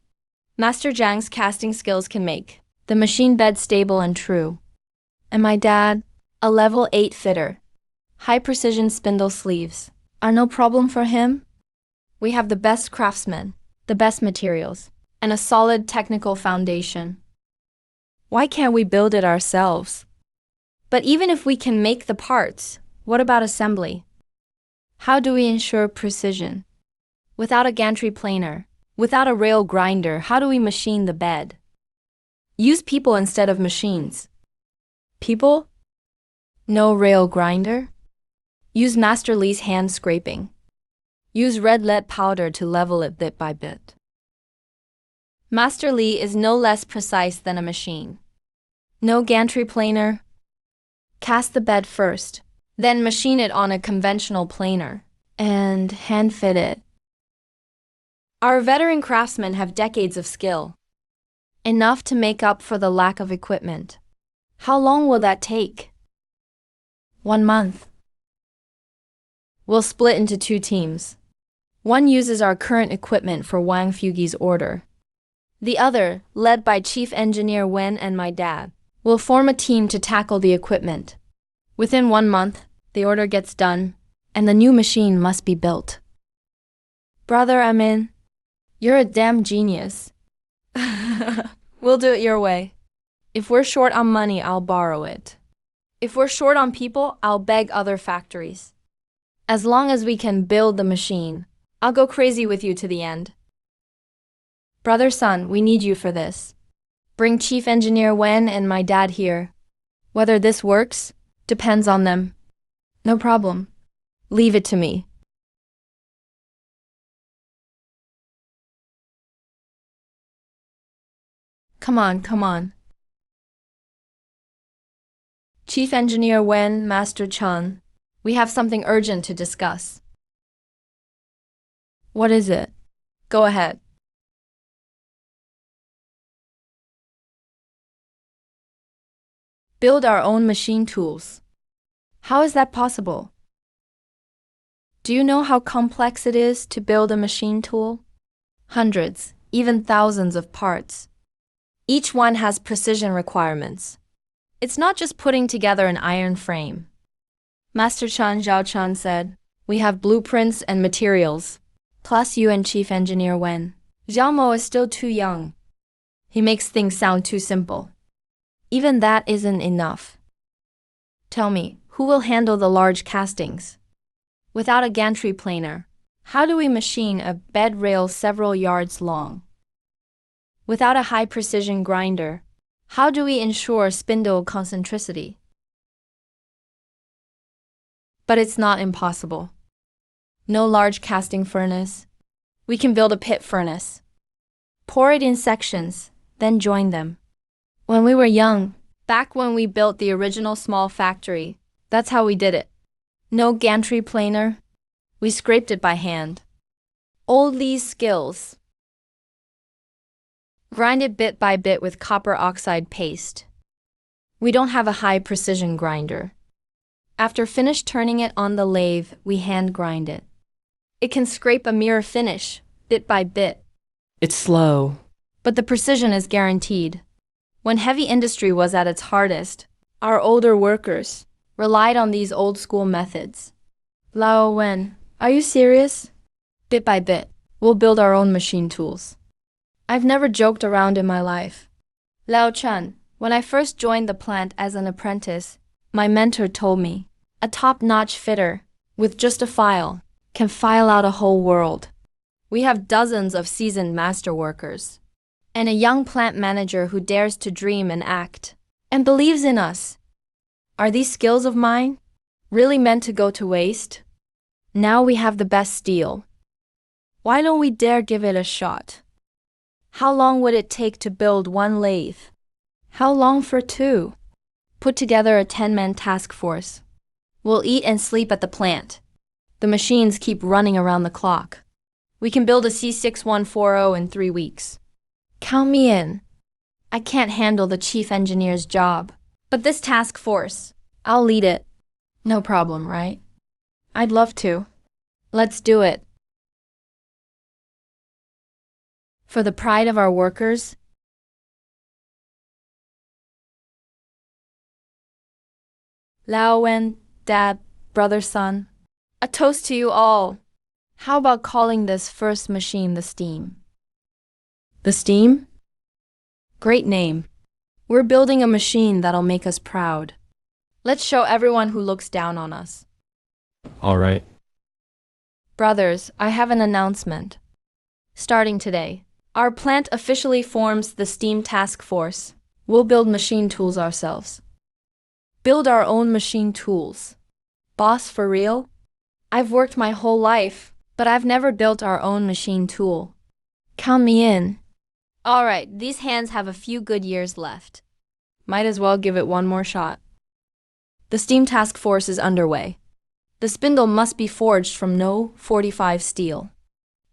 Master Zhang's casting skills can make the machine bed stable and true. And my dad, a level 8 fitter. High-precision spindle sleeves are no problem for him. We have the best craftsmen, the best materials, and a solid technical foundation. Why can't we build it ourselves? But even if we can make the parts, what about assembly? How do we ensure precision? Without a gantry planer, without a rail grinder, how do we machine the bed? Use people instead of machines. People? No rail grinder? Use Master Li's hand scraping. Use red lead powder to level it bit by bit. Master Li is no less precise than a machine. No gantry planer. Cast the bed first, then machine it on a conventional planer, and hand fit it. Our veteran craftsmen have decades of skill. Enough to make up for the lack of equipment. How long will that take? 1 month. We'll split into 2 teams. One uses our current equipment for Wang Fugui's order. The other, led by Chief Engineer Wen and my dad, will form a team to tackle the equipment. Within 1 month, the order gets done, and the new machine must be built. Brother Amin, you're a damn genius. We'll do it your way. If we're short on money, I'll borrow it. If we're short on people, I'll beg other factories. As long as we can build the machine, I'll go crazy with you to the end. Brother Sun, we need you for this. Bring Chief Engineer Wen and my dad here. Whether this works depends on them. No problem. Leave it to me. Come on. Chief Engineer Wen, Master Chen, we have something urgent to discuss. What is it? Go ahead. Build our own machine tools. How is that possible? Do you know how complex it is to build a machine tool? Hundreds, even thousands of parts. Each one has precision requirements. It's not just putting together an iron frame. Master Chan Zhaochan said, we have blueprints and materials, plus you and Chief Engineer Wen. Zhao Mo is still too young. He makes things sound too simple. Even that isn't enough. Tell me, who will handle the large castings? Without a gantry planer, how do we machine a bed rail several yards long? Without a high-precision grinder, how do we ensure spindle concentricity? But it's not impossible. No large casting furnace. We can build a pit furnace. Pour it in sections, then join them. When we were young, back when we built the original small factory, that's how we did it. No gantry planer. We scraped it by hand. Old Lee's skills. Grind it bit by bit with copper oxide paste. We don't have a high precision grinder. After finished turning it on the lathe, we hand grind it. It can scrape a mirror finish, bit by bit. It's slow, but the precision is guaranteed. When heavy industry was at its hardest, our older workers relied on these old school methods. Lao Wen, are you serious? Bit by bit, we'll build our own machine tools. I've never joked around in my life. Lao Chen, when I first joined the plant as an apprentice, my mentor told me, a top-notch fitter, with just a file, can file out a whole world. We have dozens of seasoned master workers, and a young plant manager who dares to dream and act, and believes in us. Are these skills of mine really meant to go to waste? Now we have the best steel. Why don't we dare give it a shot? How long would it take to build one lathe? How long for two? Put together a 10-man task force. We'll eat and sleep at the plant. The machines keep running around the clock. We can build a C6140 in 3 weeks. Count me in. I can't handle the chief engineer's job, but this task force, I'll lead it. No problem, right? I'd love to. Let's do it. For the pride of our workers. Lao Wen, Dad, brother, son. A toast to you all. How about calling this first machine the Steam? The Steam? Great name. We're building a machine that'll make us proud. Let's show everyone who looks down on us. All right. Brothers, I have an announcement. Starting today, our plant officially forms the Steam Task Force. We'll build machine tools ourselves. Build our own machine tools. Boss, for real? I've worked my whole life, but I've never built our own machine tool. Count me in. All right, these hands have a few good years left. Might as well give it one more shot. The Steam Task Force is underway. The spindle must be forged from No. 45 steel.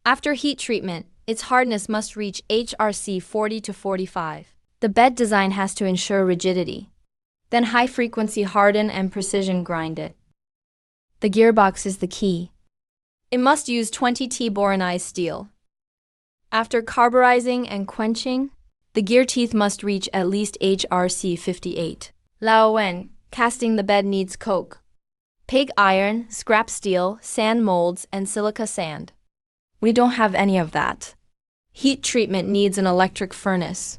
After heat treatment, its hardness must reach HRC 40 to 45. The bed design has to ensure rigidity. Then high-frequency harden and precision grind it. The gearbox is the key. It must use 20T boronized steel. After carburizing and quenching, the gear teeth must reach at least HRC 58. Lao Wen, casting the bed needs coke, pig iron, scrap steel, sand molds, and silica sand. We don't have any of that. Heat treatment needs an electric furnace.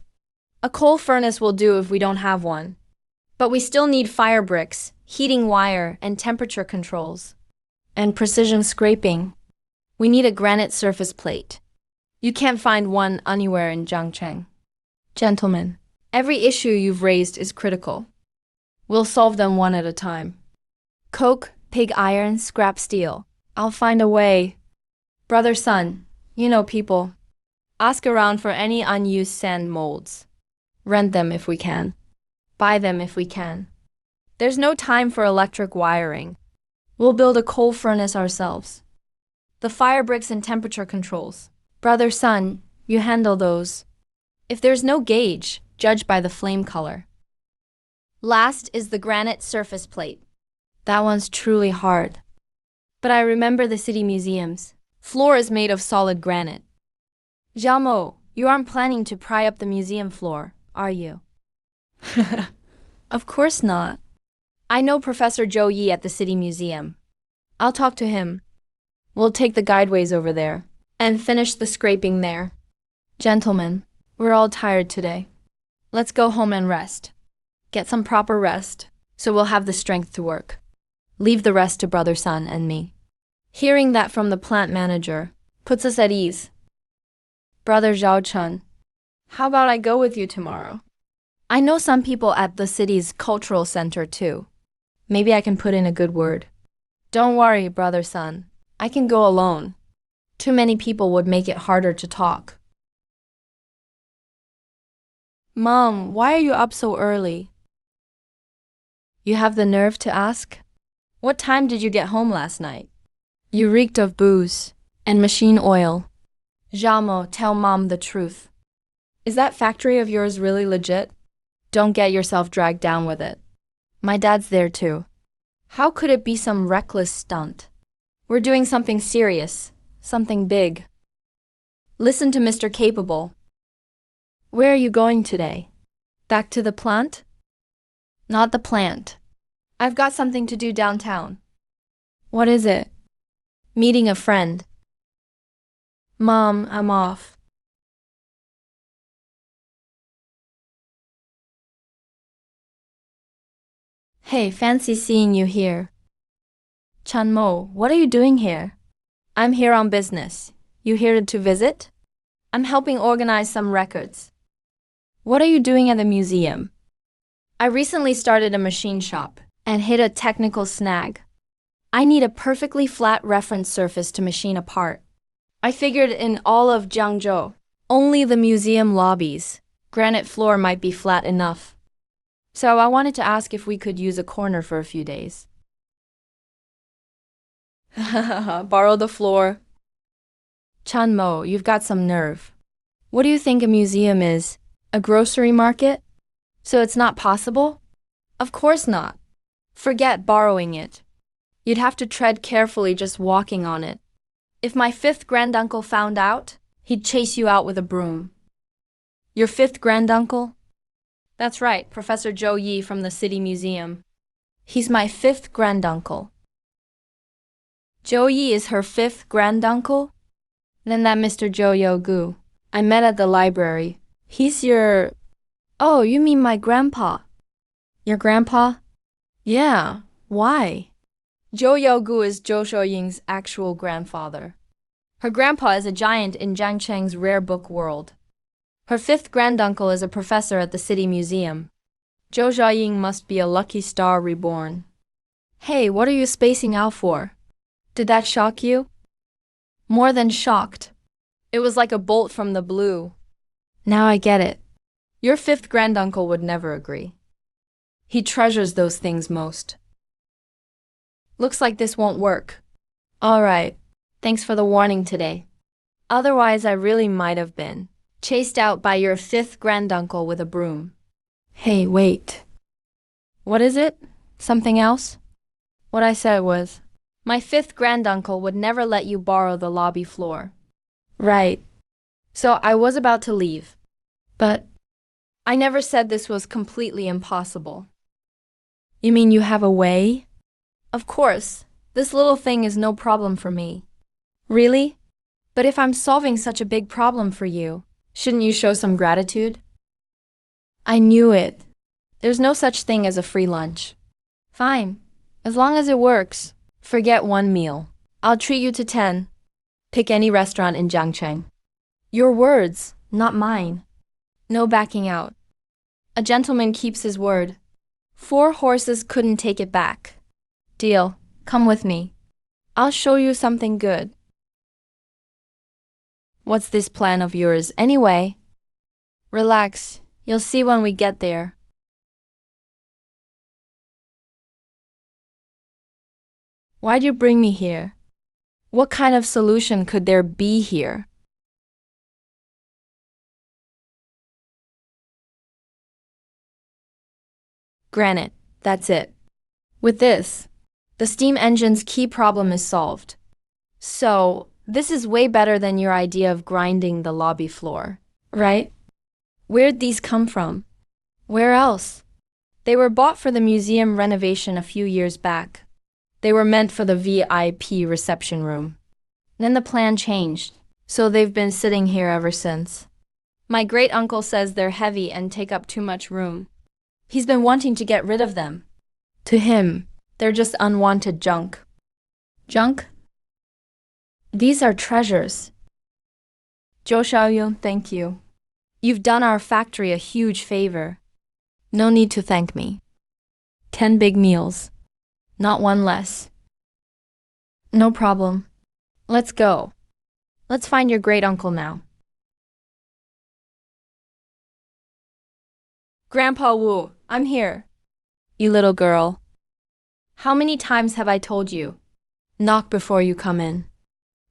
A coal furnace will do if we don't have one. But we still need fire bricks, heating wire, and temperature controls. And precision scraping. We need a granite surface plate. You can't find one anywhere in Jiangcheng. Gentlemen, every issue you've raised is critical. We'll solve them one at a time. Coke, pig iron, scrap steel. I'll find a way. Brother, son, you know people. Ask around for any unused sand molds. Rent them if we can. Buy them if we can. There's no time for electric wiring. We'll build a coal furnace ourselves. The fire bricks and temperature controls. Brother, son, you handle those. If there's no gauge, judge by the flame color. Last is the granite surface plate. That one's truly hard. But I remember the city museums. Floor is made of solid granite. Jiamo, you aren't planning to pry up the museum floor, are you? Of course not. I know Professor Zhou Yi at the City Museum. I'll talk to him. We'll take the guideways over there and finish the scraping there. Gentlemen, we're all tired today. Let's go home and rest. Get some proper rest, so we'll have the strength to work. Leave the rest to Brother Sun and me. Hearing that from the plant manager puts us at ease. Brother Zhao Chun, how about I go with you tomorrow? I know some people at the city's cultural center too. Maybe I can put in a good word. Don't worry, Brother Sun. I can go alone. Too many people would make it harder to talk. Mom, why are you up so early? You have the nerve to ask? What time did you get home last night? You reeked of booze and machine oil. Jamo, tell Mom the truth. Is that factory of yours really legit? Don't get yourself dragged down with it. My dad's there too. How could it be some reckless stunt? We're doing something serious, something big. Listen to Mr. Capable. Where are you going today? Back to the plant? Not the plant. I've got something to do downtown. What is it? Meeting a friend. Mom, I'm off. Hey, fancy seeing you here. Chanmo, what are you doing here? I'm here on business. You here to visit? I'm helping organize some records. What are you doing at the museum? I recently started a machine shop and hit a technical snag. I need a perfectly flat reference surface to machine a part. I figured in all of Jiangzhou, only the museum lobbies, granite floor might be flat enough. So I wanted to ask if we could use a corner for a few days. Borrow the floor. Chanmo, you've got some nerve. What do you think a museum is? A grocery market? So it's not possible? Of course not. Forget borrowing it. You'd have to tread carefully just walking on it. If my fifth granduncle found out, he'd chase you out with a broom. Your fifth granduncle? That's right, Professor Zhou Yi from the City Museum. He's my fifth granduncle. Zhou Yi is her fifth granduncle? Then that Mr. Zhou Yogu I met at the library. He's your... Oh, you mean my grandpa? Your grandpa? Yeah, why? Zhou Yogu is Zhou Shouying's actual grandfather. Her grandpa is a giant in Jiang Cheng's rare book world. Her fifth granduncle is a professor at the City Museum. Zhou Shouying must be a lucky star reborn. Hey, what are you spacing out for? Did that shock you? More than shocked. It was like a bolt from the blue. Now I get it. Your fifth granduncle would never agree. He treasures those things most. Looks like this won't work. All right. Thanks for the warning today. Otherwise, I really might have been chased out by your fifth granduncle with a broom. Hey, wait. What is it? Something else? What I said was, my fifth granduncle would never let you borrow the lobby floor. Right. So I was about to leave. But I never said this was completely impossible. You mean you have a way? Of course. This little thing is no problem for me. Really? But if I'm solving such a big problem for you, shouldn't you show some gratitude? I knew it. There's no such thing as a free lunch. Fine. As long as it works. Forget one meal. I'll treat you to 10. Pick any restaurant in Jiangcheng. Your words, not mine. No backing out. A gentleman keeps his word. 4 horses couldn't take it back. Deal. Come with me. I'll show you something good. What's this plan of yours, anyway? Relax. You'll see when we get there. Why'd you bring me here? What kind of solution could there be here? Granite, that's it. With this, the steam engine's key problem is solved. So, this is way better than your idea of grinding the lobby floor, right? Where'd these come from? Where else? They were bought for the museum renovation a few years back. They were meant for the VIP reception room. Then the plan changed, so they've been sitting here ever since. My great-uncle says they're heavy and take up too much room. He's been wanting to get rid of them. To him, they're just unwanted junk. Junk? These are treasures. Zhou Xiaoyong, thank you. You've done our factory a huge favor. No need to thank me. 10 big meals. Not one less. No problem. Let's go. Let's find your great-uncle now. Grandpa Wu, I'm here. You little girl. How many times have I told you? Knock before you come in.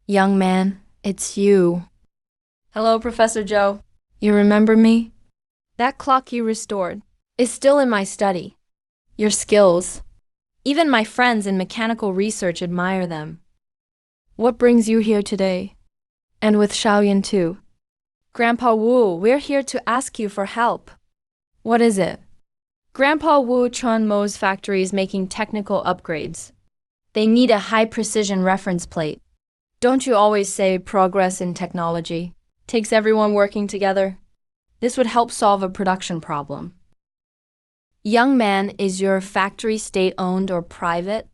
Young man, it's you. Hello, Professor Joe. You remember me? That clock you restored is still in my study. Your skills. Even my friends in mechanical research admire them. What brings you here today? And with Xiaoyan too. Grandpa Wu, we're here to ask you for help. What is it? Grandpa Wu Chunmo's factory is making technical upgrades. They need a high-precision reference plate. Don't you always say progress in technology takes everyone working together? This would help solve a production problem. Young man, is your factory state-owned or private?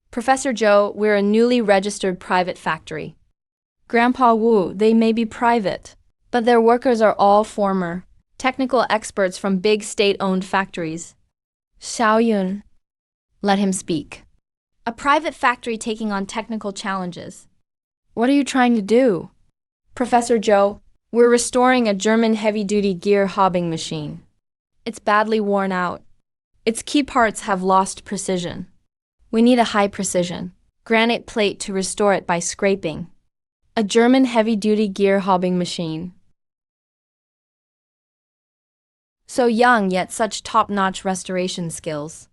Professor Joe, we're a newly registered private factory. Grandpa Wu, they may be private, but their workers are all former technical experts from big state-owned factories. Xiaoyun, let him speak. A private factory taking on technical challenges. What are you trying to do? Professor Joe, we're restoring a German heavy-duty gear hobbing machine. It's badly worn out. Its key parts have lost precision. We need a high-precision granite plate to restore it by scraping. A German heavy-duty gear hobbing machine. So young, yet such top-notch restoration skills.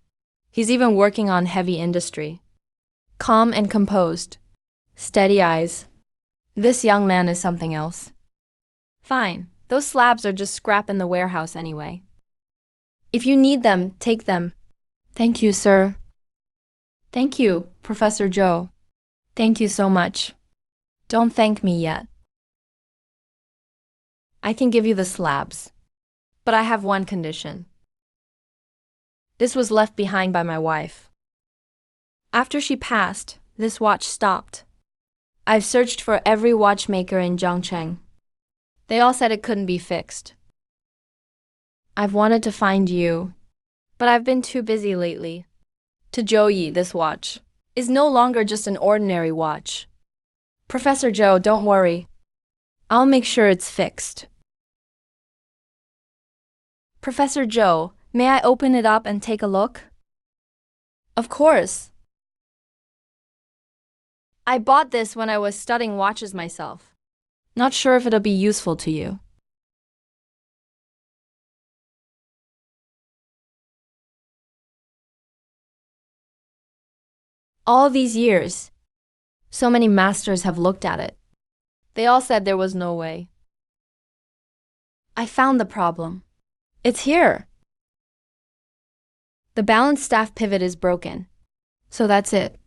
He's even working on heavy industry. Calm and composed. Steady eyes. This young man is something else. Fine, those slabs are just scrap in the warehouse anyway. If you need them, take them. Thank you, sir. Thank you, Professor Joe. Thank you so much. Don't thank me yet. I can give you the slabs. But I have one condition. This was left behind by my wife. After she passed, this watch stopped. I've searched for every watchmaker in Zhangcheng. They all said it couldn't be fixed. I've wanted to find you, but I've been too busy lately. To Zhou, this watch is no longer just an ordinary watch. Professor Joe, don't worry. I'll make sure it's fixed. Professor Joe, may I open it up and take a look? Of course. I bought this when I was studying watches myself. Not sure if it'll be useful to you. All these years, so many masters have looked at it. They all said there was no way. I found the problem. It's here. The balance staff pivot is broken. So that's it.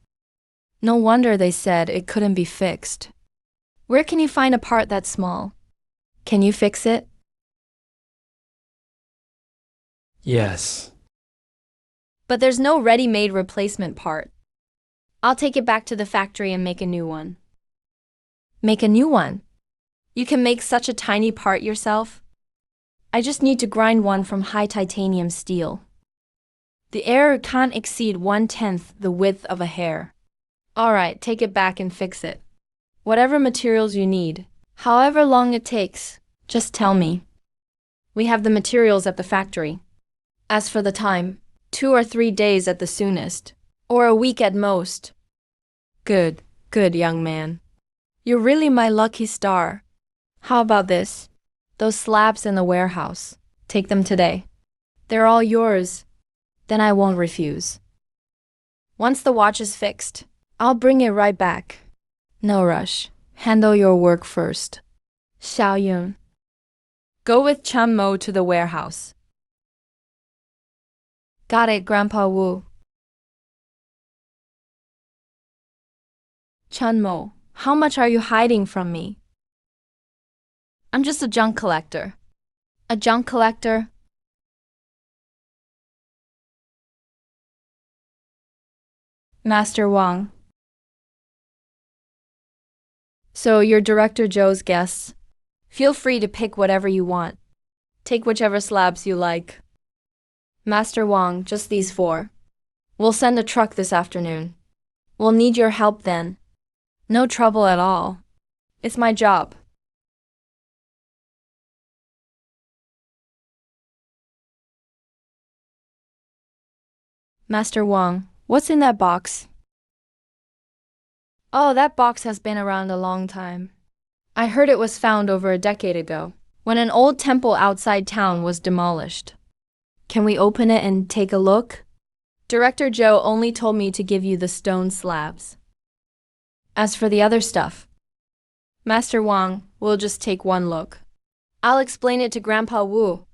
No wonder they said it couldn't be fixed. Where can you find a part that small? Can you fix it? Yes. But there's no ready-made replacement part. I'll take it back to the factory and make a new one. Make a new one? You can make such a tiny part yourself? I just need to grind one from high titanium steel. The error can't exceed 1/10 the width of a hair. All right, take it back and fix it. Whatever materials you need, however long it takes, just tell me. We have the materials at the factory. As for the time, 2 or 3 days at the soonest, or a week at most. Good, good, young man. You're really my lucky star. How about this? Those slabs in the warehouse. Take them today. They're all yours. Then I won't refuse. Once the watch is fixed, I'll bring it right back. No rush. Handle your work first. Xiaoyun. Go with Chen Mo to the warehouse. Got it, Grandpa Wu. Chen Mo, how much are you hiding from me? I'm just a junk collector. A junk collector? Master Wang. So you're Director Zhou's guests. Feel free to pick whatever you want. Take whichever slabs you like. Master Wang, just these 4. We'll send a truck this afternoon. We'll need your help then. No trouble at all. It's my job. Master Wang, what's in that box? Oh, that box has been around a long time. I heard it was found over a decade ago, when an old temple outside town was demolished. Can we open it and take a look? Director Joe only told me to give you the stone slabs. As for the other stuff, Master Wang, we'll just take one look. I'll explain it to Grandpa Wu.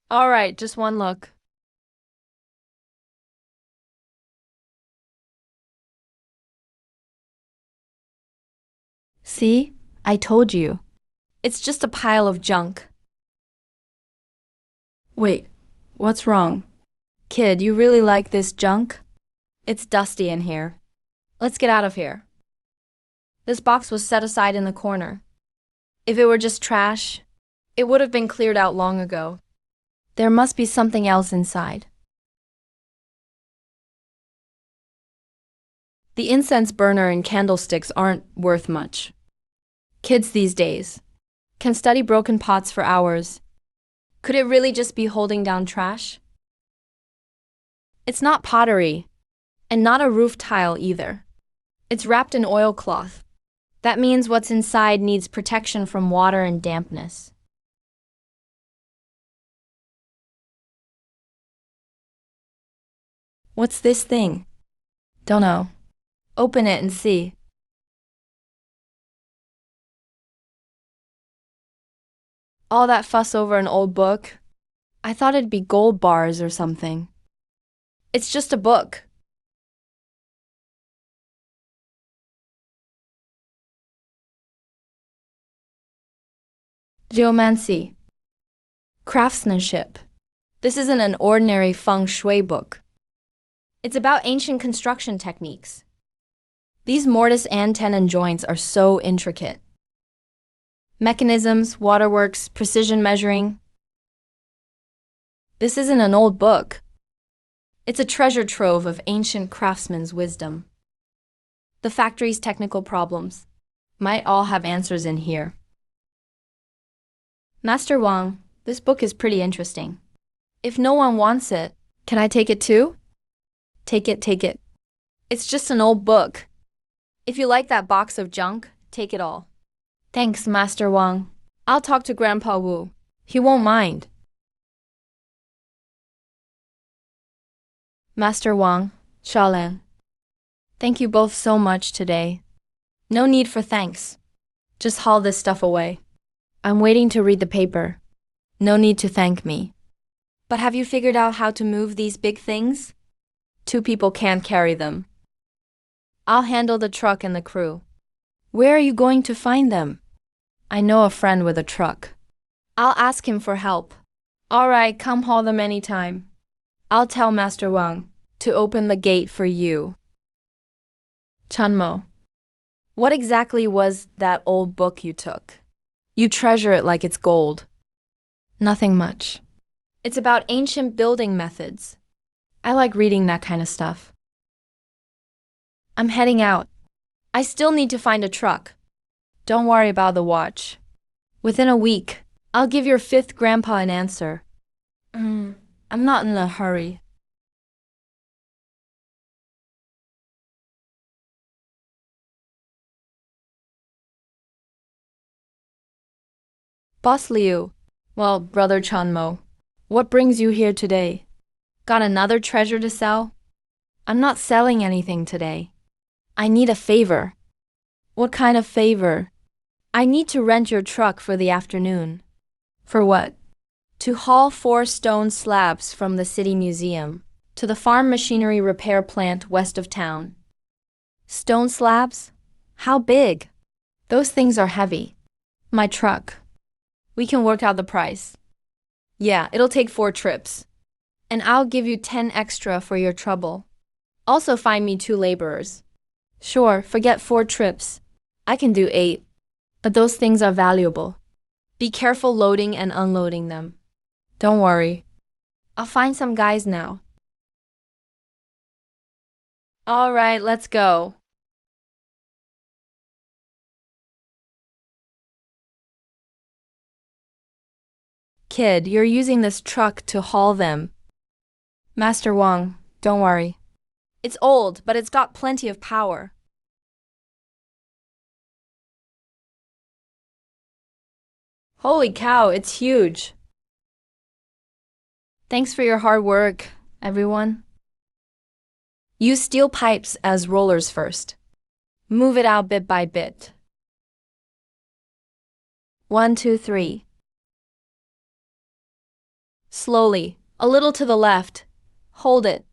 All right, just one look. See? I told you. It's just a pile of junk. Wait, what's wrong? Kid, you really like this junk? It's dusty in here. Let's get out of here. This box was set aside in the corner. If it were just trash, it would have been cleared out long ago. There must be something else inside. The incense burner and candlesticks aren't worth much. Kids these days can study broken pots for hours. Could it really just be holding down trash? It's not pottery, and not a roof tile either. It's wrapped in oilcloth. That means what's inside needs protection from water and dampness. What's this thing? Don't know. Open it and see. All that fuss over an old book? I thought it'd be gold bars or something. It's just a book. Geomancy. Craftsmanship. This isn't an ordinary feng shui book. It's about ancient construction techniques. These mortise and tenon joints are so intricate. Mechanisms, waterworks, precision measuring. This isn't an old book. It's a treasure trove of ancient craftsmen's wisdom. The factory's technical problems might all have answers in here. Master Wang, this book is pretty interesting. If no one wants it, can I take it too? Take it, take it. It's just an old book. If you like that box of junk, take it all. Thanks, Master Wang. I'll talk to Grandpa Wu. He won't mind. Master Wang, Shaolin. Thank you both so much today. No need for thanks. Just haul this stuff away. I'm waiting to read the paper. No need to thank me. But have you figured out how to move these big things? 2 people can't carry them. I'll handle the truck and the crew. Where are you going to find them? I know a friend with a truck. I'll ask him for help. All right, come haul them anytime. I'll tell Master Wang to open the gate for you. Chunmo, what exactly was that old book you took? You treasure it like it's gold. Nothing much. It's about ancient building methods. I like reading that kind of stuff. I'm heading out. I still need to find a truck. Don't worry about the watch. Within a week, I'll give your 5th grandpa an answer. I'm not in a hurry. Boss Liu, well, Brother Chunmo, what brings you here today? Got another treasure to sell? I'm not selling anything today. I need a favor. What kind of favor? I need to rent your truck for the afternoon. For what? To haul 4 stone slabs from the city museum to the farm machinery repair plant west of town. Stone slabs? How big? Those things are heavy. My truck. We can work out the price. Yeah, it'll take 4 trips. And I'll give you 10 extra for your trouble. Also find me 2 laborers. Sure, forget 4 trips. I can do 8. But those things are valuable. Be careful loading and unloading them. Don't worry. I'll find some guys now. All right, let's go. Kid, you're using this truck to haul them. Master Wang, Don't worry. It's old, but it's got plenty of power. Holy cow, it's huge. Thanks for your hard work, everyone. Use steel pipes as rollers first. Move it out bit by bit. 1, 2, 3. Slowly, a little to the left. Hold it.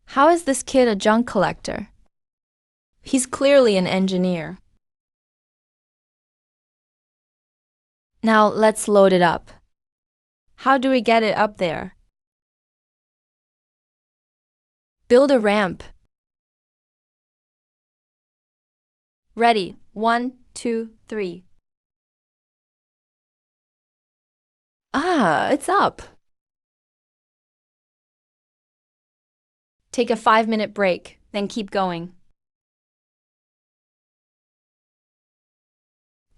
How is this kid a junk collector? He's clearly an engineer. Now let's load it up. How do we get it up there? Build a ramp. Ready. 1, 2, 3. Ah, it's up. Take a 5-minute break, then keep going.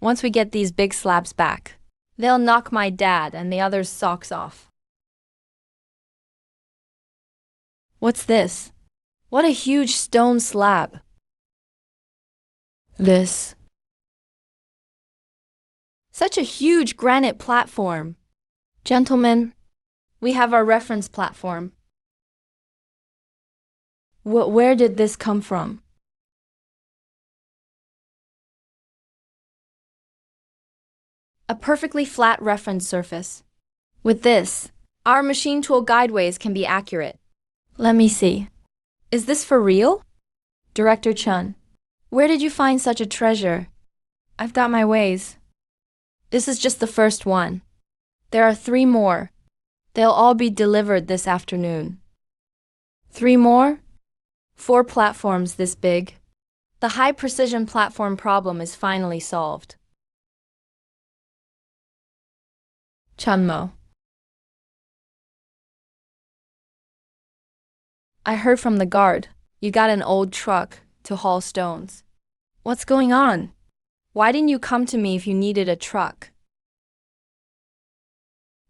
Once we get these big slabs back, they'll knock my dad and the others' socks off. What's this? What a huge stone slab. This. Such a huge granite platform. Gentlemen, we have our reference platform. Where did this come from? A perfectly flat reference surface. With this, our machine tool guideways can be accurate. Let me see. Is this for real? Director Chun, where did you find such a treasure? I've got my ways. This is just the first one. There are 3 more. They'll all be delivered this afternoon. 3 more? 4 platforms this big. The high-precision platform problem is finally solved. Chunmo. I heard from the guard, you got an old truck to haul stones. What's going on? Why didn't you come to me if you needed a truck?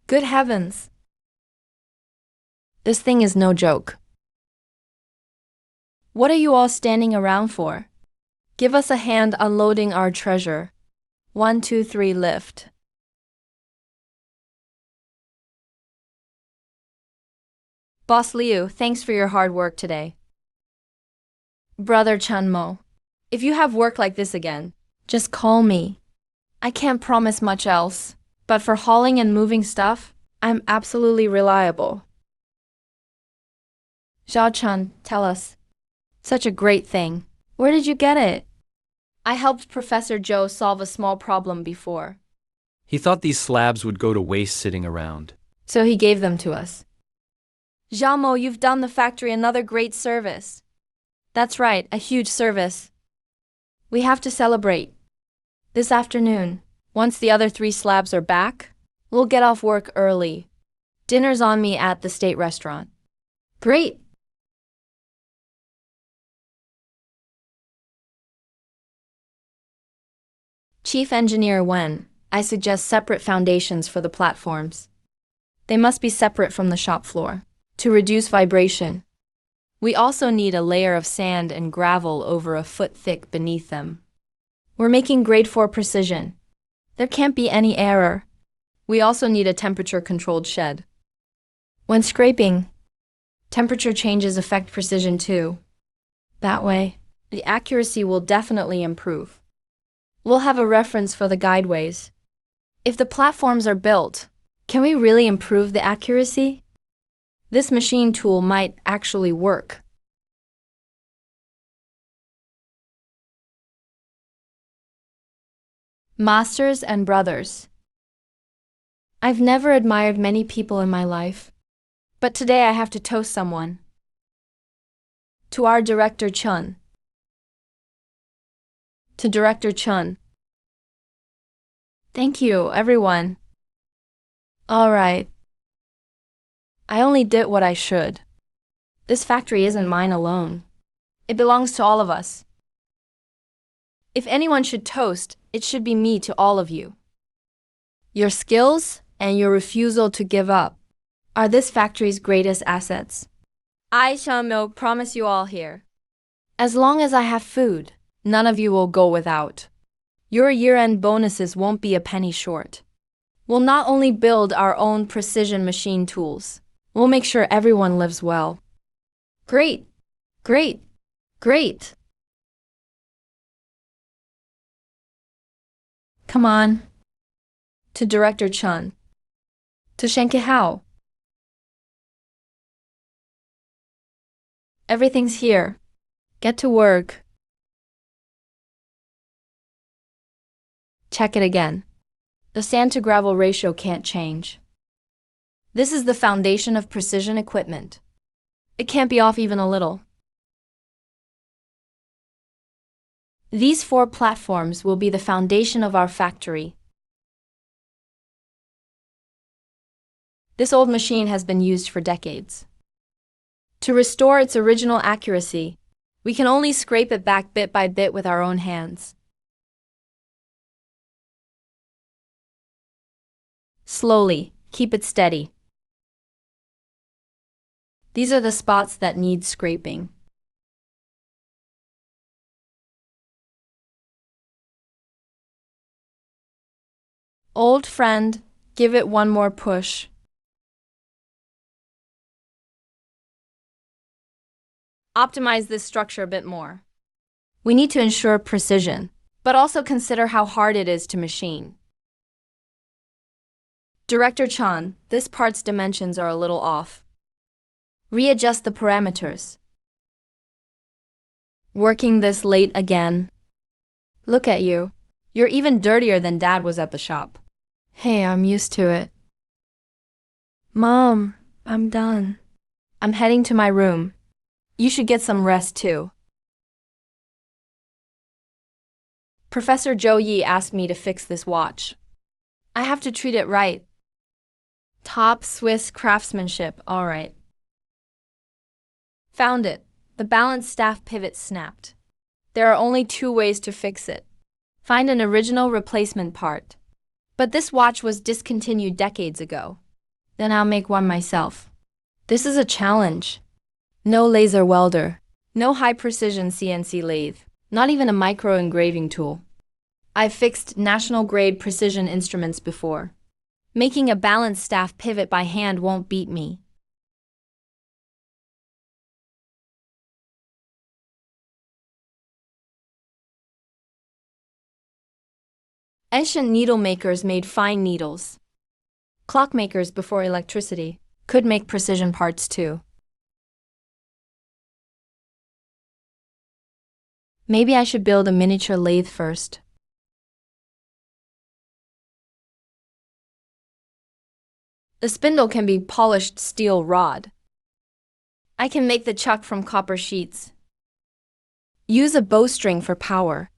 Good heavens! This thing is no joke. What are you all standing around for? Give us a hand unloading our treasure. 1, 2, 3, lift. Boss Liu, thanks for your hard work today. Brother Chunmo, if you have work like this again, just call me. I can't promise much else, but for hauling and moving stuff, I'm absolutely reliable. Zhao Chun, tell us. Such a great thing. Where did you get it? I helped Professor Zhou solve a small problem before. He thought these slabs would go to waste sitting around. So he gave them to us. Zhao, you've done the factory another great service. That's right, a huge service. We have to celebrate. This afternoon, once the other 3 slabs are back, we'll get off work early. Dinner's on me at the state restaurant. Great! Chief Engineer Wen, I suggest separate foundations for the platforms. They must be separate from the shop floor, to reduce vibration. We also need a layer of sand and gravel over a foot thick beneath them. We're making grade 4 precision. There can't be any error. We also need a temperature-controlled shed. When scraping, temperature changes affect precision too. That way, the accuracy will definitely improve. We'll have a reference for the guideways. If the platforms are built, can we really improve the accuracy? This machine tool might actually work. Masters and brothers. I've never admired many people in my life, but today I have to toast someone. To our Director Chun. To Director Chun. Thank you, everyone. All right. I only did what I should. This factory isn't mine alone. It belongs to all of us. If anyone should toast, it should be me to all of you. Your skills and your refusal to give up. are this factory's greatest assets. I shall promise you all here. As long as I have food, none of you will go without. Your year-end bonuses won't be a penny short. We'll not only build our own precision machine tools, we'll make sure everyone lives well. Great! Great! Great! Come on. To Director Chun. To Shenke Hao. Everything's here. Get to work. Check it again. The sand to gravel ratio can't change. This is the foundation of precision equipment. It can't be off even a little. These 4 platforms will be the foundation of our factory. This old machine has been used for decades. To restore its original accuracy, we can only scrape it back bit by bit with our own hands. Slowly, keep it steady. These are the spots that need scraping. Old friend, give it one more push. Optimize this structure a bit more. We need to ensure precision, but also consider how hard it is to machine. Director Chan, this part's dimensions are a little off. Readjust the parameters. Working this late again. Look at you. You're even dirtier than Dad was at the shop. Hey, I'm used to it. Mom, I'm done. I'm heading to my room. You should get some rest too. Professor Zhou Yi asked me to fix this watch. I have to treat it right. Top Swiss craftsmanship, all right. Found it. The balance staff pivot snapped. There are only 2 ways to fix it. Find an original replacement part. But this watch was discontinued decades ago. Then I'll make one myself. This is a challenge. No laser welder. No high-precision CNC lathe. Not even a micro-engraving tool. I've fixed national-grade precision instruments before. Making a balance staff pivot by hand won't beat me. Ancient needle makers made fine needles. Clockmakers before electricity could make precision parts too. Maybe I should build a miniature lathe first. The spindle can be polished steel rod. I can make the chuck from copper sheets. Use a bowstring for power.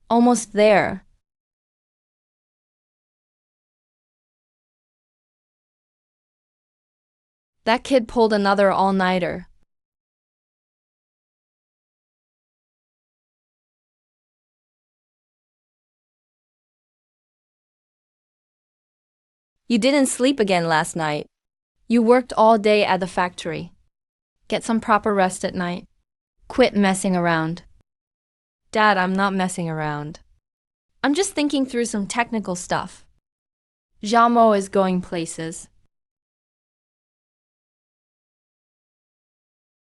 Almost there. That kid pulled another all-nighter. You didn't sleep again last night. You worked all day at the factory. Get some proper rest at night. Quit messing around. Dad, I'm not messing around. I'm just thinking through some technical stuff. Jamo is going places.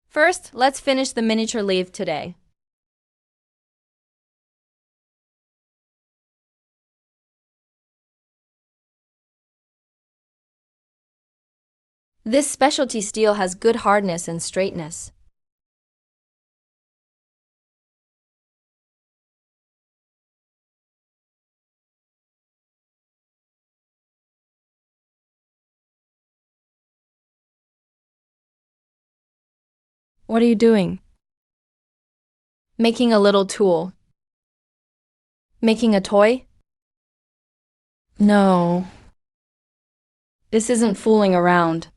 First, let's finish the miniature lathe today. This specialty steel has good hardness and straightness. What are you doing? Making a little tool. Making a toy? No. This isn't fooling around.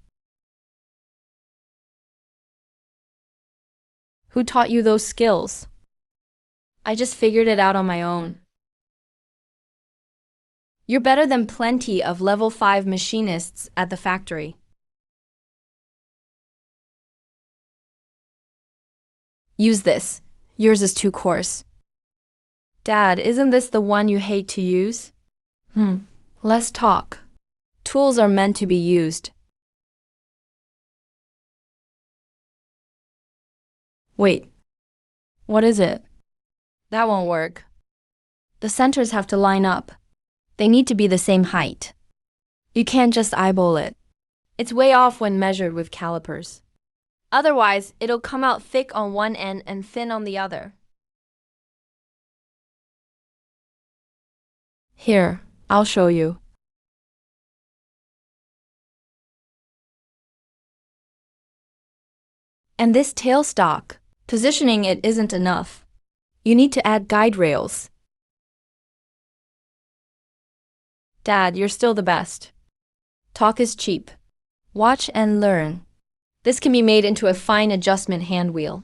Who taught you those skills? I just figured it out on my own. You're better than plenty of level 5 machinists at the factory. Use this. Yours is too coarse. Dad, isn't this the one you hate to use? Less talk. Tools are meant to be used. Wait. What is it? That won't work. The centers have to line up. They need to be the same height. You can't just eyeball it. It's way off when measured with calipers. Otherwise, it'll come out thick on one end and thin on the other. Here, I'll show you. And this tailstock, positioning it isn't enough. You need to add guide rails. Dad, you're still the best. Talk is cheap. Watch and learn. This can be made into a fine adjustment hand wheel.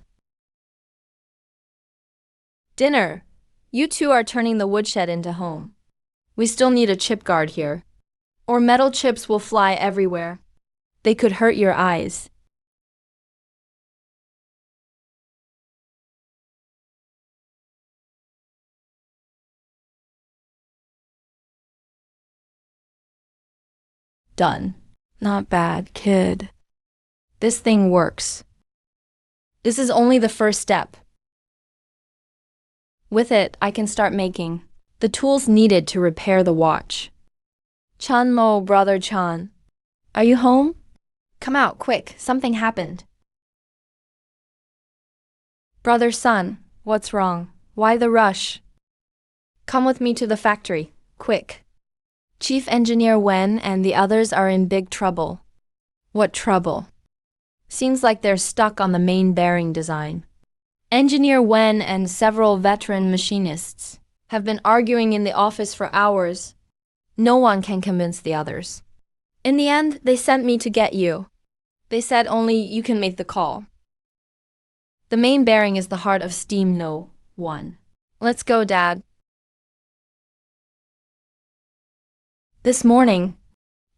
Dinner. You two are turning the woodshed into home. We still need a chip guard here. Or metal chips will fly everywhere. They could hurt your eyes. Done. Not bad, kid. This thing works. This is only the first step. With it, I can start making the tools needed to repair the watch. Chanmo, brother Chan. Are you home? Come out, quick. Something happened. Brother Sun, what's wrong? Why the rush? Come with me to the factory, quick. Chief Engineer Wen and the others are in big trouble. What trouble? Seems like they're stuck on the main bearing design. Engineer Wen and several veteran machinists have been arguing in the office for hours. No one can convince the others. In the end, they sent me to get you. They said only you can make the call. The main bearing is the heart of Steam No. 1. Let's go, Dad. This morning,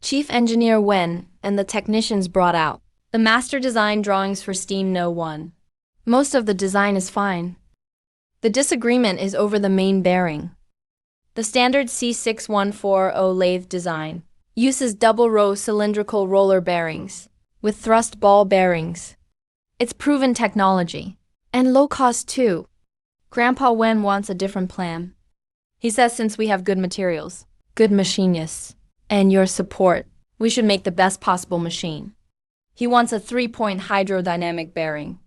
Chief Engineer Wen and the technicians brought out the master design drawings for Steam No. 1. Most of the design is fine. The disagreement is over the main bearing. The standard C6140 lathe design uses double-row cylindrical roller bearings with thrust ball bearings. It's proven technology and low cost too. Grandpa Wen wants a different plan. He says since we have good materials, good machinists, and your support, we should make the best possible machine. He wants a 3-point hydrodynamic bearing.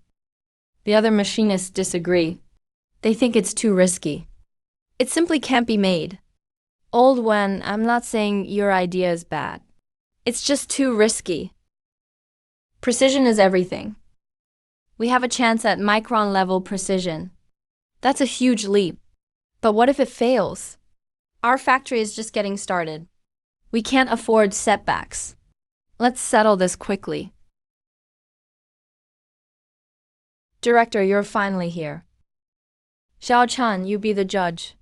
The other machinists disagree. They think it's too risky. It simply can't be made. Old Wen, I'm not saying your idea is bad. It's just too risky. Precision is everything. We have a chance at micron-level precision. That's a huge leap. But what if it fails? Our factory is just getting started. We can't afford setbacks. Let's settle this quickly. Director, you're finally here. Xiao Chan, you be the judge.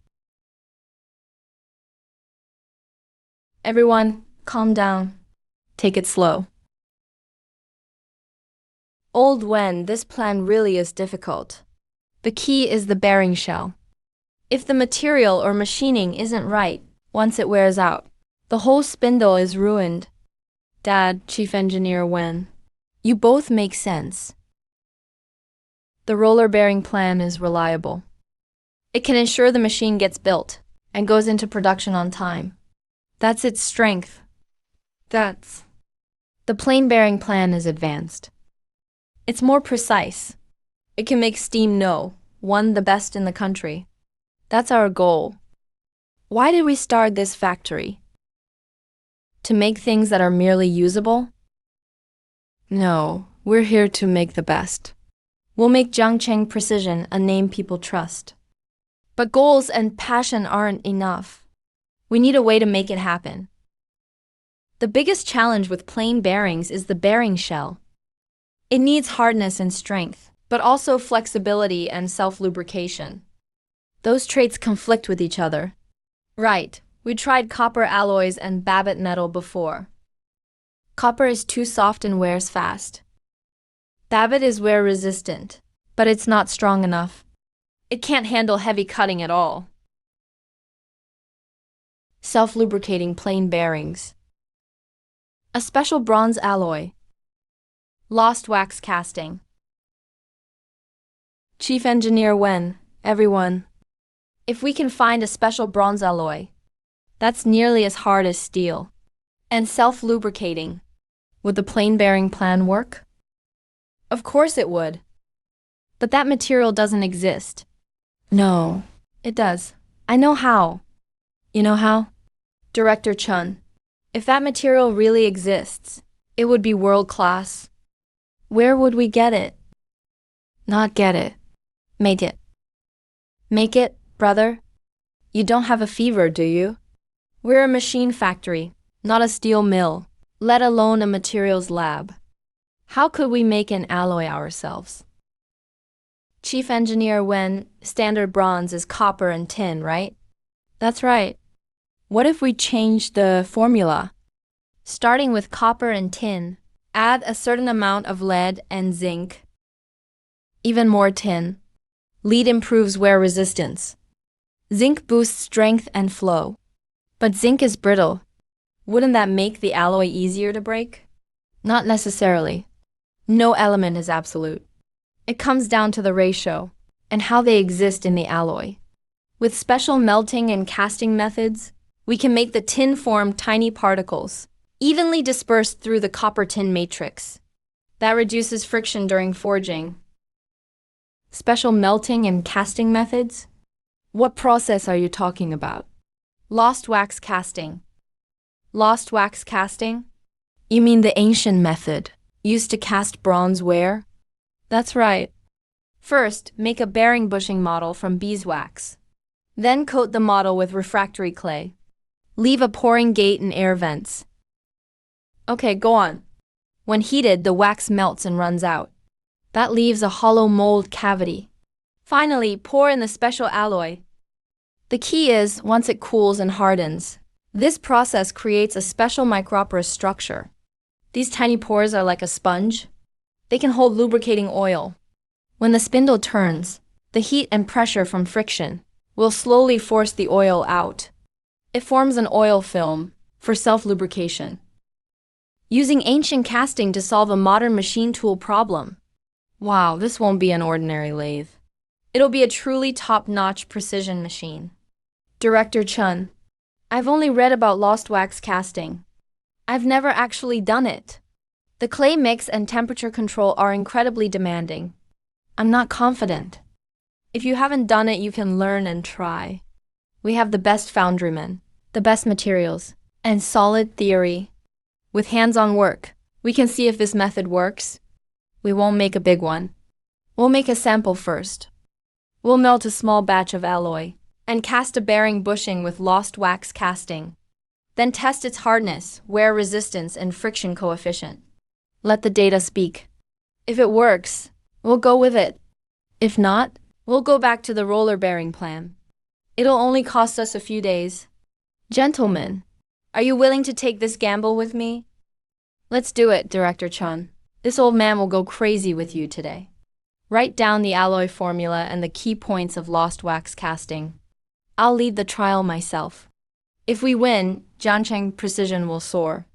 Everyone, calm down. Take it slow. Old Wen, this plan really is difficult. The key is the bearing shell. If the material or machining isn't right, once it wears out, the whole spindle is ruined. Dad, Chief Engineer Wen, you both make sense. The roller bearing plan is reliable. It can ensure the machine gets built and goes into production on time. That's its strength. The plain bearing plan is advanced. It's more precise. It can make Steam No. 1 the best in the country. That's our goal. Why did we start this factory? To make things that are merely usable? No, we're here to make the best. We'll make Jiangcheng Precision a name people trust. But goals and passion aren't enough. We need a way to make it happen. The biggest challenge with plain bearings is the bearing shell. It needs hardness and strength, but also flexibility and self-lubrication. Those traits conflict with each other. Right, We tried copper alloys and babbitt metal before. Copper is too soft and wears fast. Babbitt is wear resistant, but it's not strong enough. It can't handle heavy cutting at all. Self-lubricating plain bearings. A special bronze alloy. Lost wax casting. Chief Engineer Wen, everyone. If we can find a special bronze alloy, that's nearly as hard as steel. And self-lubricating. Would the plain bearing plan work? Of course it would. But that material doesn't exist. No, it does. I know how. You know how? Director Chun. If that material really exists, it would be world-class. Where would we get it? Not get it. Make it. Make it, brother? You don't have a fever, do you? We're a machine factory, not a steel mill, let alone a materials lab. How could we make an alloy ourselves? Chief Engineer Wen, standard bronze is copper and tin, right? That's right. What if we change the formula? Starting with copper and tin, add a certain amount of lead and zinc. Even more tin. Lead improves wear resistance. Zinc boosts strength and flow. But zinc is brittle. Wouldn't that make the alloy easier to break? Not necessarily. No element is absolute. It comes down to the ratio and how they exist in the alloy. With special melting and casting methods, we can make the tin form tiny particles, evenly dispersed through the copper-tin matrix. That reduces friction during forging. Special melting and casting methods? What process are you talking about? Lost wax casting. Lost wax casting? You mean the ancient method, used to cast bronze ware? That's right. First, make a bearing bushing model from beeswax. Then coat the model with refractory clay. Leave a pouring gate and air vents. Okay, go on. When heated, the wax melts and runs out. That leaves a hollow mold cavity. Finally, pour in the special alloy. The key is, once it cools and hardens, this process creates a special microporous structure. These tiny pores are like a sponge. They can hold lubricating oil. When the spindle turns, the heat and pressure from friction will slowly force the oil out. It forms an oil film for self-lubrication. Using ancient casting to solve a modern machine tool problem. Wow, this won't be an ordinary lathe. It'll be a truly top-notch precision machine. Director Chun, I've only read about lost wax casting. I've never actually done it. The clay mix and temperature control are incredibly demanding. I'm not confident. If you haven't done it, you can learn and try. We have the best foundrymen, the best materials, and solid theory. With hands-on work, we can see if this method works. We won't make a big one. We'll make a sample first. We'll melt a small batch of alloy and cast a bearing bushing with lost wax casting. Then test its hardness, wear resistance, and friction coefficient. Let the data speak. If it works, we'll go with it. If not, we'll go back to the roller bearing plan. It'll only cost us a few days. Gentlemen, are you willing to take this gamble with me? Let's do it, Director Chun. This old man will go crazy with you today. Write down the alloy formula and the key points of lost wax casting. I'll lead the trial myself. If we win, Jiancheng precision will soar.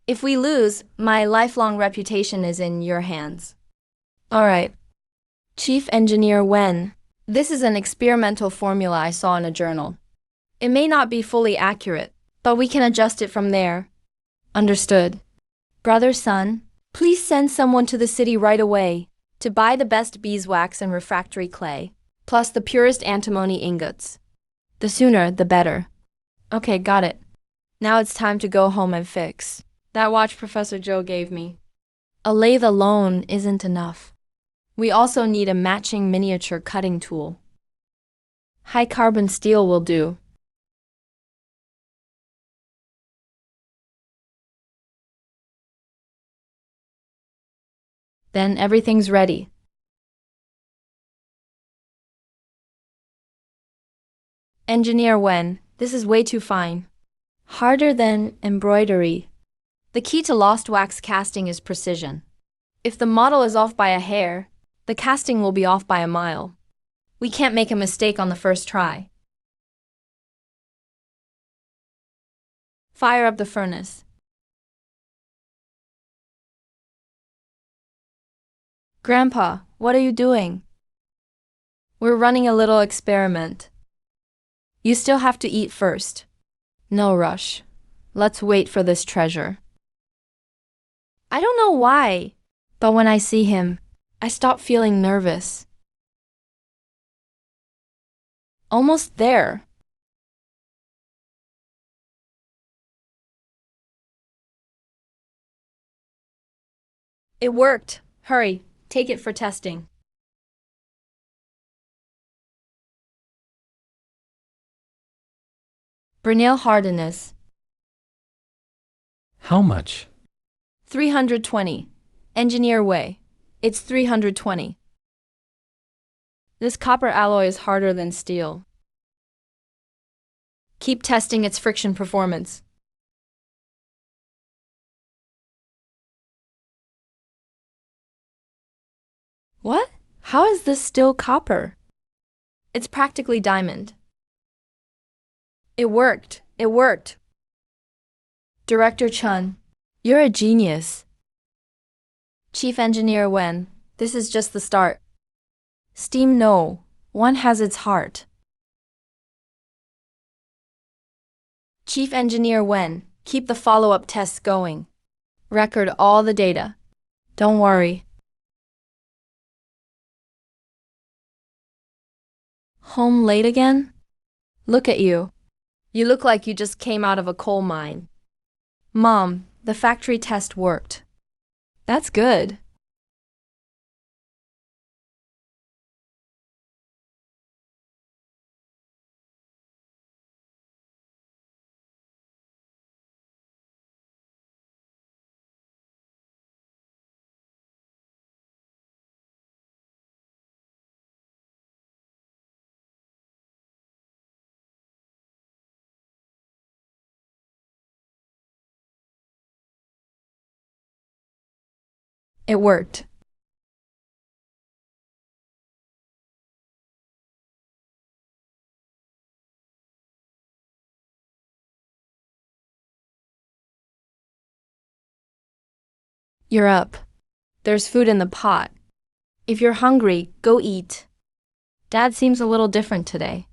If we lose, my lifelong reputation is in your hands. All right. Chief Engineer Wen, this is an experimental formula I saw in a journal. It may not be fully accurate, but we can adjust it from there. Understood. Brother Sun, please send someone to the city right away to buy the best beeswax and refractory clay, plus the purest antimony ingots. The sooner, the better. Okay, got it. Now it's time to go home and fix that watch Professor Zhou gave me. A lathe alone isn't enough. We also need a matching miniature cutting tool. High carbon steel will do. Then everything's ready. Engineer Wen, this is way too fine. Harder than embroidery. The key to lost wax casting is precision. If the model is off by a hair, the casting will be off by a mile. We can't make a mistake on the first try. Fire up the furnace. Grandpa, what are you doing? We're running a little experiment. You still have to eat first. No rush. Let's wait for this treasure. I don't know why, but when I see him, I stop feeling nervous. Almost there. It worked. Hurry, take it for testing. Bernil hardness. How much? 320. Engineer way. It's 320. This copper alloy is harder than steel. Keep testing its friction performance. What? How is this still copper? It's practically diamond. It worked. It worked. Director Chun, you're a genius. Chief Engineer Wen, this is just the start. Steam no, one has its heart. Chief Engineer Wen, keep the follow-up tests going. Record all the data. Don't worry. Home late again? Look at you. You look like you just came out of a coal mine. Mom, the factory test worked. That's good. It worked. You're up. There's food in the pot. If you're hungry, go eat. Dad seems a little different today.